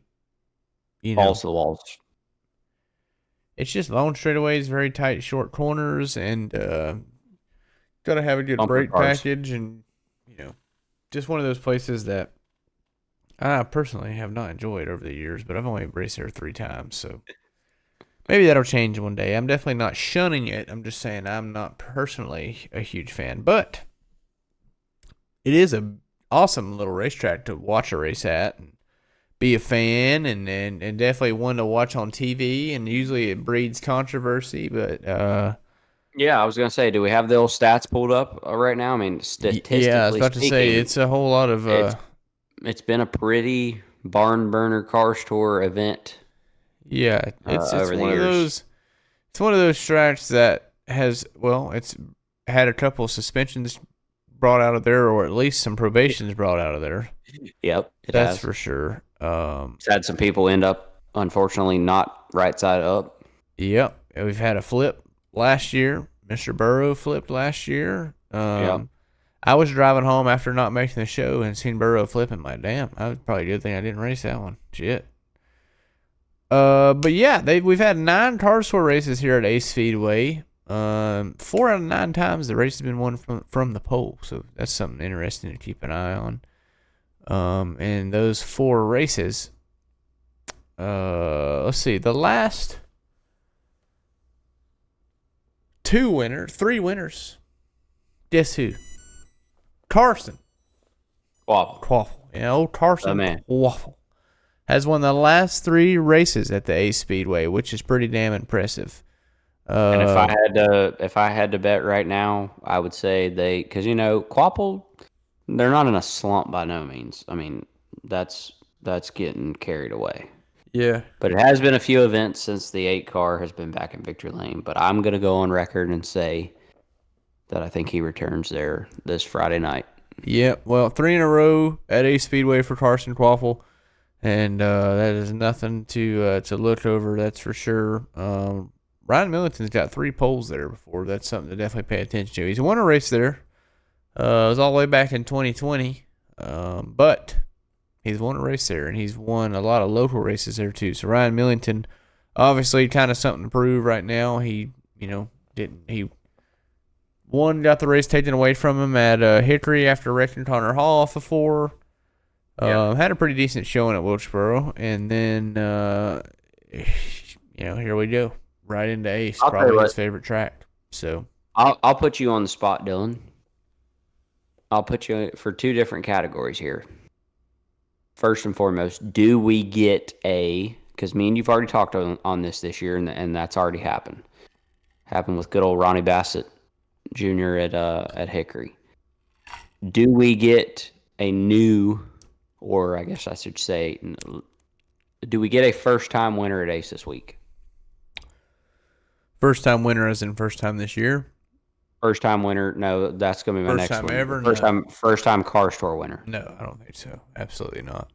balls to the walls. It's just long straightaways, very tight, short corners, and got to have a good brake package, and just one of those places that I personally have not enjoyed over the years, but I've only raced there 3 times, so maybe that'll change one day. I'm definitely not shunning it. I'm just saying I'm not personally a huge fan, but it is an awesome little racetrack to watch a race at and be a fan, and definitely one to watch on TV, and usually it breeds controversy, but yeah, I was going to say, do we have the old stats pulled up right now? I mean, statistically yeah, I was about to say, it's a whole lot of it's been a pretty barn burner car store event. Yeah, it's one of those. It's one of those tracks that it's had a couple of suspensions brought out of there, or at least some probations brought out of there. Yep, that's for sure. It's had some people end up, unfortunately, not right side up. Yep, we've had a flip last year. Mr. Burrow flipped last year. Yep. I was driving home after not making the show and seen Burrow flipping. Like, damn, that was probably a good thing I didn't race that one. Shit. But yeah, we've had 9 car store races here at Ace Speedway. 4 out of 9 times the race has been won from the pole, so that's something interesting to keep an eye on. And those 4 races, let's see, the last 3 winners. Guess who? Carson Quaffle. Yeah, old Carson Quaffle has won the last 3 races at the Ace Speedway, which is pretty damn impressive. And if I had to bet right now, I would say because Quaffle, they're not in a slump by no means. I mean, that's getting carried away. Yeah. But it has been a few events since the 8 car has been back in victory lane. But I'm going to go on record and say that I think he returns there this Friday night. Yeah, well, 3 in a row at Ace Speedway for Carson Quaffle, and that is nothing to look over, that's for sure. Ryan Millington's got 3 poles there before. That's something to definitely pay attention to. He's won a race there. It was all the way back in 2020, but he's won a race there, and he's won a lot of local races there too. So Ryan Millington, obviously, kind of something to prove right now. He got the race taken away from him at Hickory after wrecking Connor Hall off of 4. Had a pretty decent showing at Wilkesboro, and then here we go, right into Ace, probably his favorite track. So I'll put you on the spot, Dylan. I'll put you for 2 different categories here. First and foremost, do we get because me and you've already talked on this year, and that's already happened. Happened with good old Ronnie Bassett Jr. at Hickory. Do we get a new, or I guess I should say, do we get a first-time winner at Ace this week? First-time winner as in first time this year? First-time winner, no, that's going to be my next one. First time ever? First-time car store winner. No, I don't think so. Absolutely not.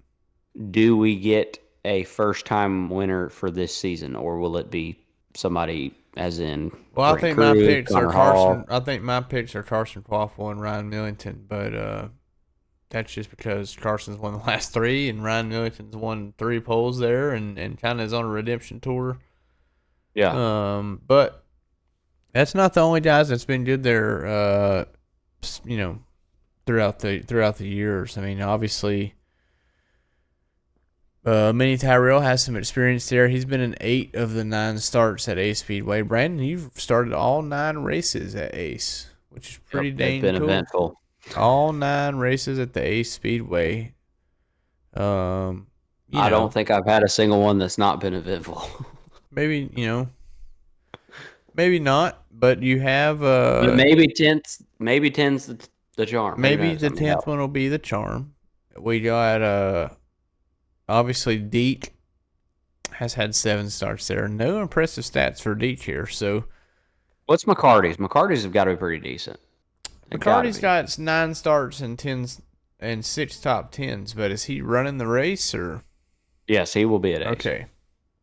Do we get a first-time winner for this season, or will it be somebody as in? Well, I think my picks are Carson. I think my picks are Carson Quaffle and Ryan Millington, but that's just because Carson's won the last 3, and Ryan Millington's won 3 poles there, and kind of is on a redemption tour. Yeah. But that's not the only guys that's been good there. Throughout the years. I mean, obviously. Minnie Tyrell has some experience there. He's been in 8 of the 9 starts at Ace Speedway. Brandon, you've started all 9 races at Ace, which is pretty dang cool. It's been eventful. All 9 races at the Ace Speedway. I don't think I've had a single one that's not been eventful. Maybe, maybe not, but you have But maybe 10's the charm. Who maybe knows? the 10th one will be the charm. We got obviously Deek has had 7 starts there. No impressive stats for Deek here. So What's McCarty's? McCarty's have got to be pretty decent. McCarty's got 9 starts and 10s and 6 top 10s, but is he running the race or? Yes, he will be at Ace. Okay.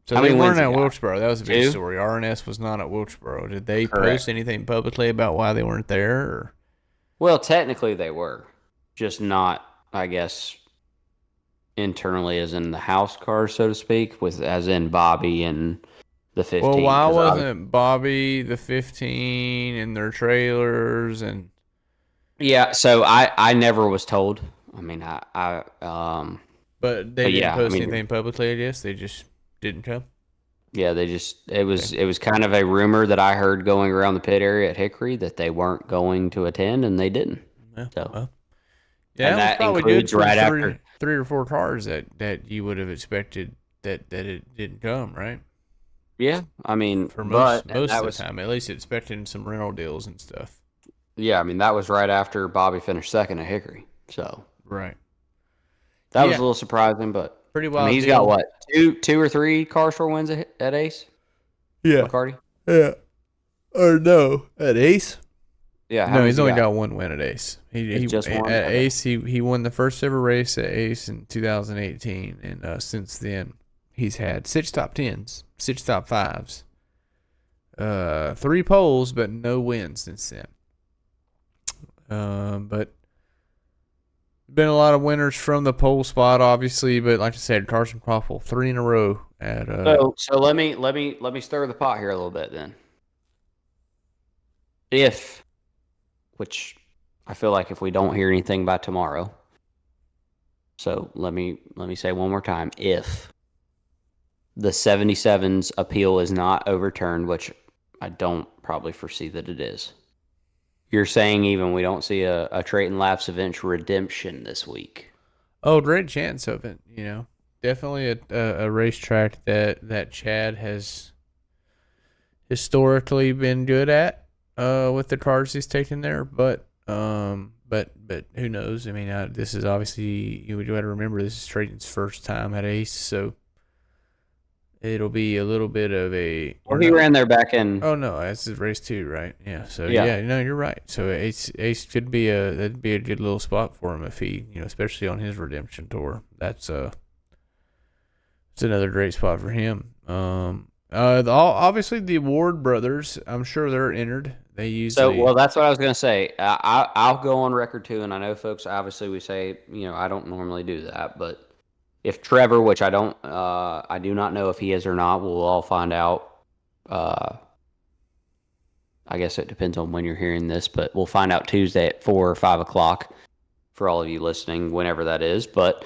So How they many wins weren't he at got? Wilkesboro. That was a big 2? story. RNS was not at Wilkesboro. Did they Correct. post anything publicly about why they weren't there? Or? Well, technically they were, just not, I guess, internally as in the house car, so to speak, with as in Bobby and the 15. Well, why wasn't Bobby the 15 and their trailers and? Yeah, so I never was told. I mean, But they didn't post anything publicly. I guess they just didn't come. Yeah, it was kind of a rumor that I heard going around the pit area at Hickory that they weren't going to attend, and they didn't. Yeah, so, well, yeah, that probably good for right after 3 or 4 cars that you would have expected that it didn't come, right? Yeah, I mean, for most of the time, at least expecting some rental deals and stuff. Yeah, I mean that was right after Bobby finished second at Hickory, so right. That was a little surprising, but pretty wild. I mean, he's got what 2 or 3 car store wins at Ace. Yeah, McCarty. Yeah, or no at Ace. Yeah, no, he's only got 1 win at Ace. He just won at Ace. He won the first ever race at Ace in 2018, and since then he's had 6 top 10s, 6 top 5s, 3 poles, but no wins since then. But been a lot of winners from the pole spot, obviously. But like I said, Carson Quaffle 3 in a row at. So let me stir the pot here a little bit then. Which I feel like if we don't hear anything by tomorrow. So let me say one more time. If the 77's appeal is not overturned, which I don't probably foresee that it is. You're saying even we don't see a Trayton Laps event redemption this week? Oh, great chance of it. Definitely a racetrack that Chad has historically been good at with the cars he's taken there. But who knows? I mean, this is obviously you got to remember this is Trayton's first time at Ace, so. It'll be a little bit of a. Well, he ran there back in. Oh no, this is race 2, right? Yeah. So yeah, no, you're right. So Ace could be that'd be a good little spot for him if he, especially on his redemption tour. It's another great spot for him. Obviously the Ward brothers, I'm sure they're entered. They usually. So well, that's what I was gonna say. I'll go on record too, and I know folks. Obviously, we say I don't normally do that, but. If Trevor, which I do not know if he is or not, we'll all find out. I guess it depends on when you're hearing this, but we'll find out Tuesday at 4 or 5 o'clock for all of you listening, whenever that is. But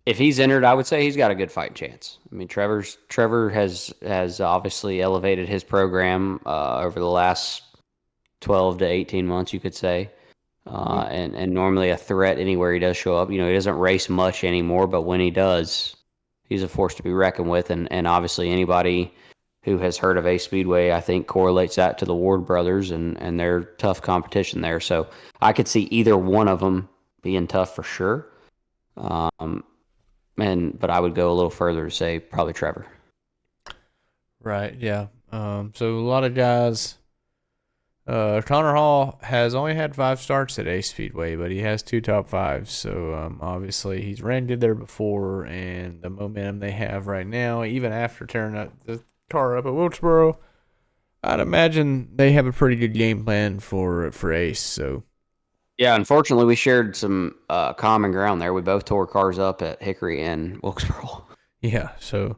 if he's entered, I would say he's got a good fight chance. I mean, Trevor has obviously elevated his program over the last 12 to 18 months, you could say. And normally a threat anywhere he does show up. He doesn't race much anymore, but when he does, he's a force to be reckoned with. And obviously anybody who has heard of Ace Speedway, I think, correlates that to the Ward brothers and their tough competition there. So I could see either one of them being tough for sure. But I would go a little further to say probably Trevor. Right, yeah. So a lot of guys... Connor Hall has only had 5 starts at Ace Speedway, but he has 2 top 5s. So obviously he's ran good there before, and the momentum they have right now, even after tearing the car up at Wilkesboro, I'd imagine they have a pretty good game plan for Ace. So yeah, unfortunately we shared some common ground there. We both tore cars up at Hickory and Wilkesboro. Yeah, so.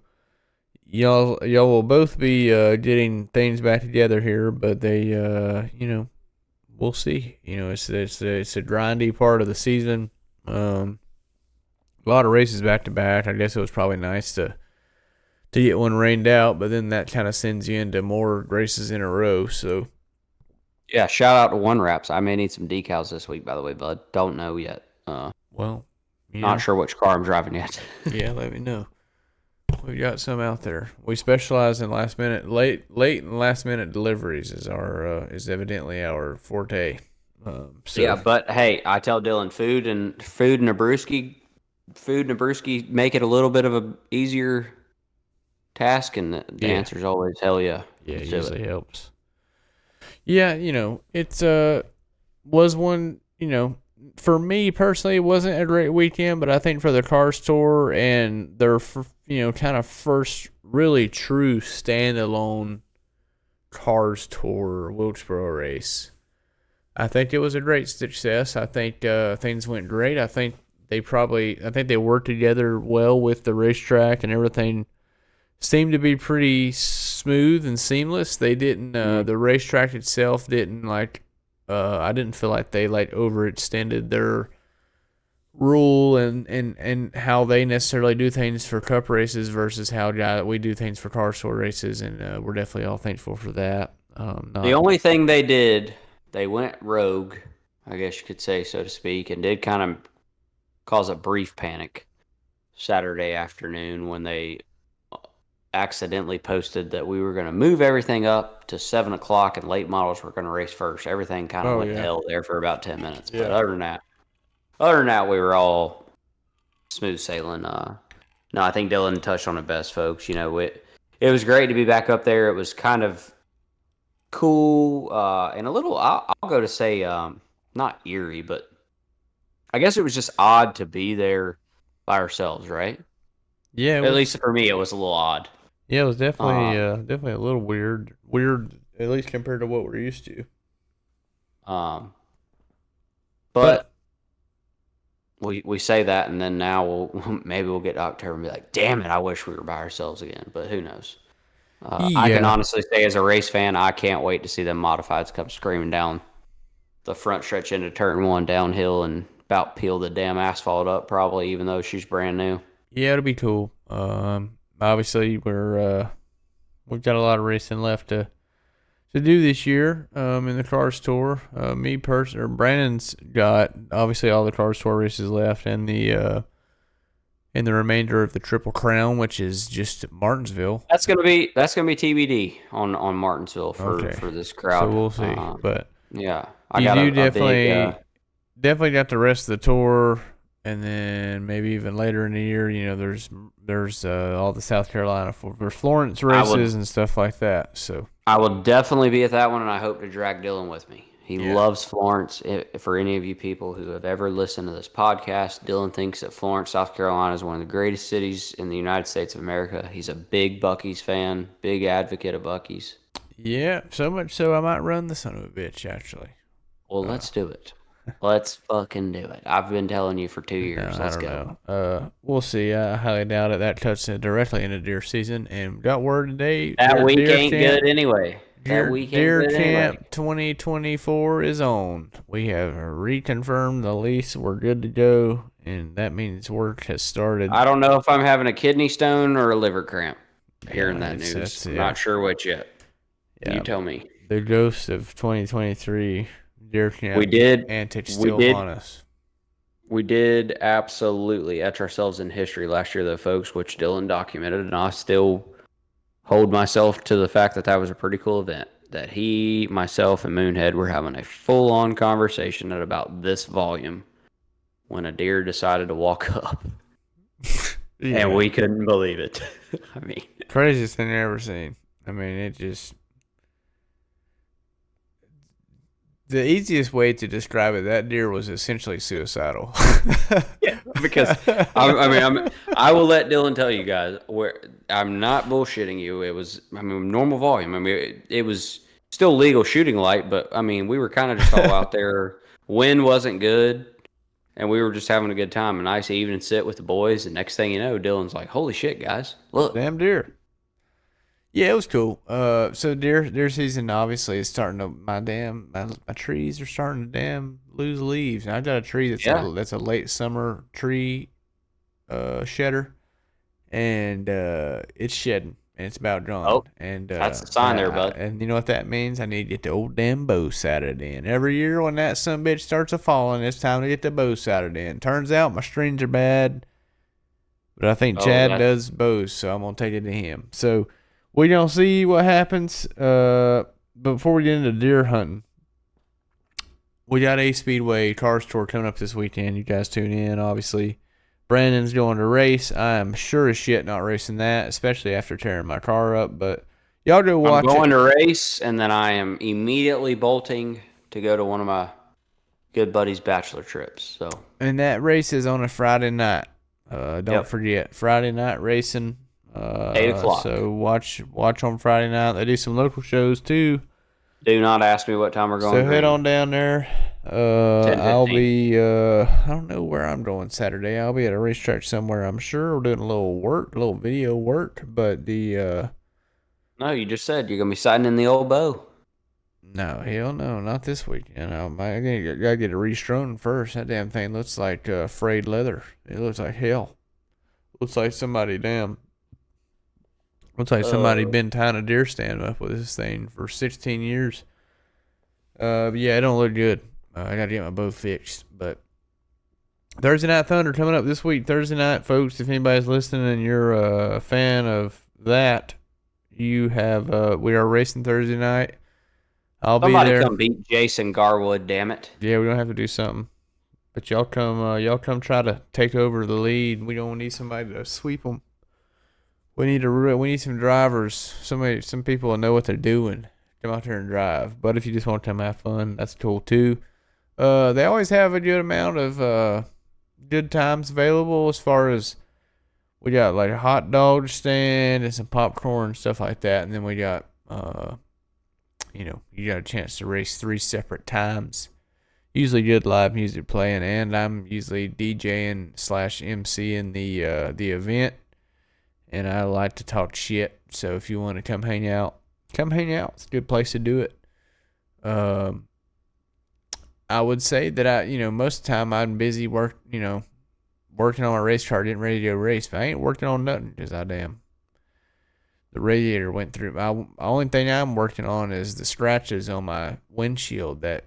Y'all will both be getting things back together here, but they, we'll see. It's a grindy part of the season. A lot of races back to back. I guess it was probably nice to get one rained out, but then that kind of sends you into more races in a row. So, yeah, shout out to One Wraps. I may need some decals this week, by the way, bud. Don't know yet. Well, not sure which car I'm driving yet. Yeah, let me know. We got some out there. We specialize in late and last minute deliveries is evidently our forte. Yeah, So but hey, I tell Dylan, food and a brewski make it a little bit of a easier task, and the yeah, answer is always hell yeah. yeah, it Let's do usually it. helps. Yeah, it's was one, for me personally, it wasn't a great weekend, but I think for the car store and their, kind of first really true standalone cars tour Wilkesboro race, I think it was a great success. I think things went great. I think they worked together well with the racetrack, and everything seemed to be pretty smooth and seamless. They didn't, Mm. the racetrack itself didn't I didn't feel like they overextended their rule and how they necessarily do things for cup races versus how we do things for car store races, and we're definitely all thankful for that. The Not only thing they did, they went rogue, I guess you could say, so to speak, and did kind of cause a brief panic Saturday afternoon when they accidentally posted that we were going to move everything up to 7 o'clock and late models were going to race first. Everything kind of Oh went to yeah, hell there for about 10 minutes. But yeah, other than that, we were all smooth sailing. No, I think Dylan touched on it best, folks. It was great to be back up there. It was kind of cool and a little. I'll go to say not eerie, but I guess it was just odd to be there by ourselves, right? yeah. It At was least for me, it was a little odd. Yeah, it was definitely Um, definitely a little weird at least compared to what we're used to. um, But but we say that, and then now maybe we'll get to October and be like, damn it, I wish we were by ourselves again. But who knows? I can yeah, honestly say, as a race fan, I can't wait to see them modifieds come screaming down the front stretch into turn one downhill and about peel the damn asphalt up, probably, even though she's brand new. yeah, it'll be cool. Obviously we've got a lot of racing left to do this year. In the cars tour. Me personally, or Brandon's got obviously all the cars tour races left, and the remainder of the Triple Crown, which is just Martinsville. That's gonna be TBD on Martinsville for Okay, for this so crowd. we'll see. But Yeah, I you got do a big. definitely got the rest of the tour, and then maybe even later in the year, there's all the South Carolina there's Florence I would races and stuff like that. So I will definitely be at that one, and I hope to drag Dylan with me. He yeah, loves Florence. For any of you people who have ever listened to this podcast, Dylan thinks that Florence, South Carolina is one of the greatest cities in the United States of America. He's a big Buc-ee's fan, big advocate of Buc-ee's. yeah, so much so I might run the son of a bitch actually. Well, Uh, let's do it. Let's fucking do it. I've been telling you for 2 years. I Let's don't go. know. We'll see. I highly doubt it. That touches directly into deer season, and got word today. That week Deer ain't camp good anyway. That week ain't Deer good anyway. Camp 2024 is on. We have reconfirmed the lease. We're good to go, and that means work has started. I don't know if I'm having a kidney stone or a liver cramp hearing Yeah, that news. I'm yeah, not sure which yet. You yeah. tell me. The ghost of 2023 Deer We Camp did. antics We still did. haunt us. We did absolutely etch ourselves in history last year, though, folks, which Dylan documented, and I still hold myself to the fact that that was a pretty cool event. That he, myself, and Moonhead were having a full-on conversation at about this volume when a deer decided to walk up, and Yeah, we couldn't believe it. I mean, craziest thing I ever seen. I mean, it just the easiest way to describe it. That deer was essentially suicidal. yeah, because I will let Dylan tell you guys where I'm not bullshitting you. It was, normal volume. It was still legal shooting light, but we were kind of just all out there. Wind wasn't good, and we were just having a good time. A nice evening sit with the boys. And next thing you know, Dylan's like, "Holy shit, guys! Look, Damn deer. Yeah, it was cool. So deer season obviously is starting to my trees are starting to lose leaves. And I got a tree yeah, that's a late summer tree, shedder, and it's shedding and it's about oh, gone. And that's the sign there, bud." and you know what that means? I need to get the old damn bow sighted in. Every year when that sumbitch starts a falling, it's time to get the bow sighted in. Turns out my strings are bad. But I think Oh, Chad does both, so I'm gonna take it to him. So we gonna see what happens. But before we get into deer hunting, we got Ace Speedway Cars Tour coming up this weekend. You guys tune in, obviously. Brandon's going to race. I am sure as shit not racing that, especially after tearing my car up. But y'all go watch it. I'm going to race, and then I am immediately bolting to go to one of my good buddies' bachelor trips. So, and that race is on a Friday night. Don't forget, Friday night racing. 8:00. So watch on Friday night. They do some local shows too. Do not ask me what time we're going. So head on down there. 10:15. I'll be I don't know where I'm going Saturday. I'll be at a racetrack somewhere, I'm sure. We're doing a little video work, but the No, you just said you're gonna be sighting in the old bow. no, hell no, not this weekend. I gotta get it restrung first. That damn thing looks like frayed leather. It looks like hell. Looks like somebody been tying a deer stand up with this thing for 16 years. But yeah, it don't look good. I gotta get my bow fixed. But Thursday Night Thunder coming up this week. Thursday night, folks. If anybody's listening and you're a fan of that, we are racing Thursday night. I'll be there. Somebody come beat Jason Garwood, damn it. Yeah, we don't have to do something. But y'all come try to take over the lead. We don't need somebody to sweep them. We need some drivers. Some people that know what they're doing. Come out there and drive. But if you just want to come have fun, that's cool too. They always have a good amount of good times available as far as we got like a hot dog stand and some popcorn and stuff like that. And then we got you got a chance to race 3 separate times. Usually good live music playing, and I'm usually DJing / MCing the event. And I like to talk shit. So if you want to come hang out. It's a good place to do it. I would say that most of the time I'm busy working on my race car, getting ready to go race. But I ain't working on nothing because the radiator went through. The only thing I'm working on is the scratches on my windshield that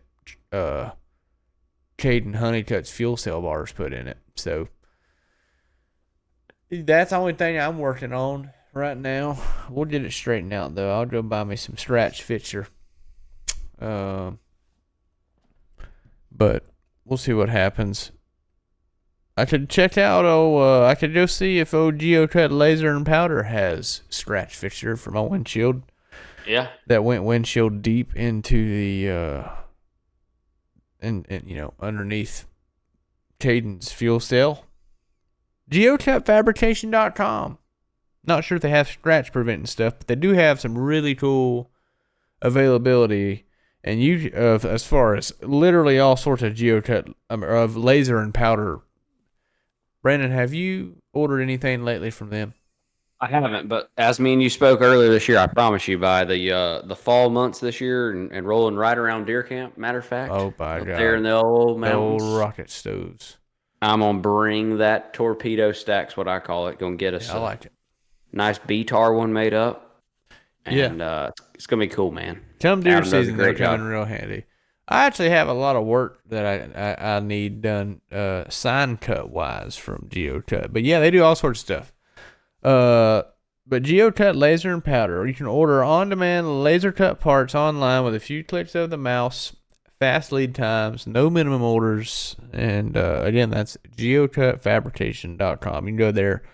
Caden Honeycutt's fuel cell bars put in it. So that's the only thing I'm working on right now. We'll get it straightened out though. I'll go buy me some scratch fixture. But we'll see what happens. I could check out I could go see if GeoCut Laser and Powder has scratch fixture for my windshield. Yeah. That went windshield deep into the and underneath Caden's fuel cell. GeoCutFabrication.com. Not sure if they have scratch preventing stuff, but they do have some really cool availability. And as far as literally all sorts of GeoCut of laser and powder. Brandon, have you ordered anything lately from them? I haven't, but as me and you spoke earlier this year, I promise you by the fall months this year and rolling right around deer camp. Matter of fact, oh by God, there in the old mountains, the old rocket stoves. I'm gonna bring that torpedo stack's what I call it. Gonna get us. I like it. Nice BTAR one made up. And, it's gonna be cool, man. Come deer season, they're coming real handy. I actually have a lot of work that I need done sign cut wise from GeoCut. But yeah, they do all sorts of stuff. But GeoCut Laser and Powder, you can order on-demand laser cut parts online with a few clicks of the mouse, fast lead times, no minimum orders, and again, that's GeoCutFabrication.com. You can go there.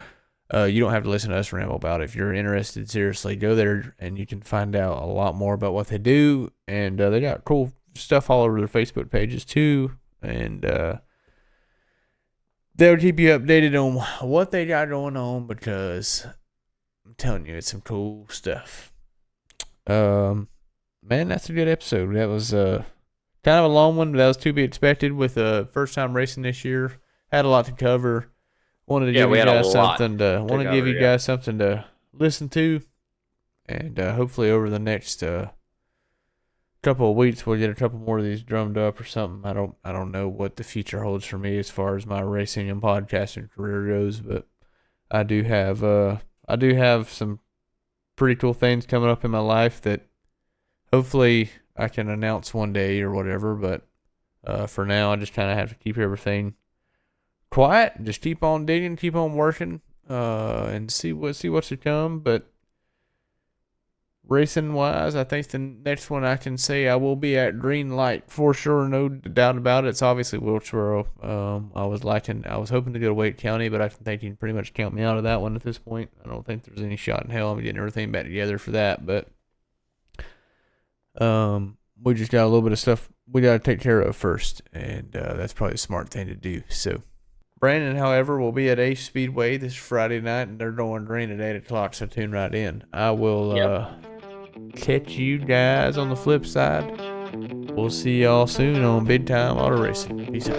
You don't have to listen to us ramble about it. If you're interested, seriously, go there and you can find out a lot more about what they do. And they got cool stuff all over their Facebook pages too. And they'll keep you updated on what they got going on because I'm telling you, it's some cool stuff. Man, that's a good episode. That was kind of a long one, but that was to be expected with first time racing this year. Had a lot to cover. Wanted to give you guys something to listen to, and hopefully over the next couple of weeks we'll get a couple more of these drummed up or something. I don't know what the future holds for me as far as my racing and podcasting career goes, but I do have some pretty cool things coming up in my life that hopefully I can announce one day or whatever. But for now, I just kind of have to keep everything quiet, just keep on digging, keep on working. and see what's to come. But racing wise, I think the next one I can say I will be at green light for sure, no doubt about it. It's obviously Wilkesboro. I was hoping to go to Wake County, but I think you can pretty much count me out of that one at this point. I don't think there's any shot in hell I'm getting everything back together for that, but we just got a little bit of stuff we got to take care of first, and that's probably a smart thing to do. So, Brandon, however, will be at Ace Speedway this Friday night, and they're going green at 8 o'clock, so tune right in. I will catch you guys on the flip side. We'll see y'all soon on Big Time Auto Racing. Peace out.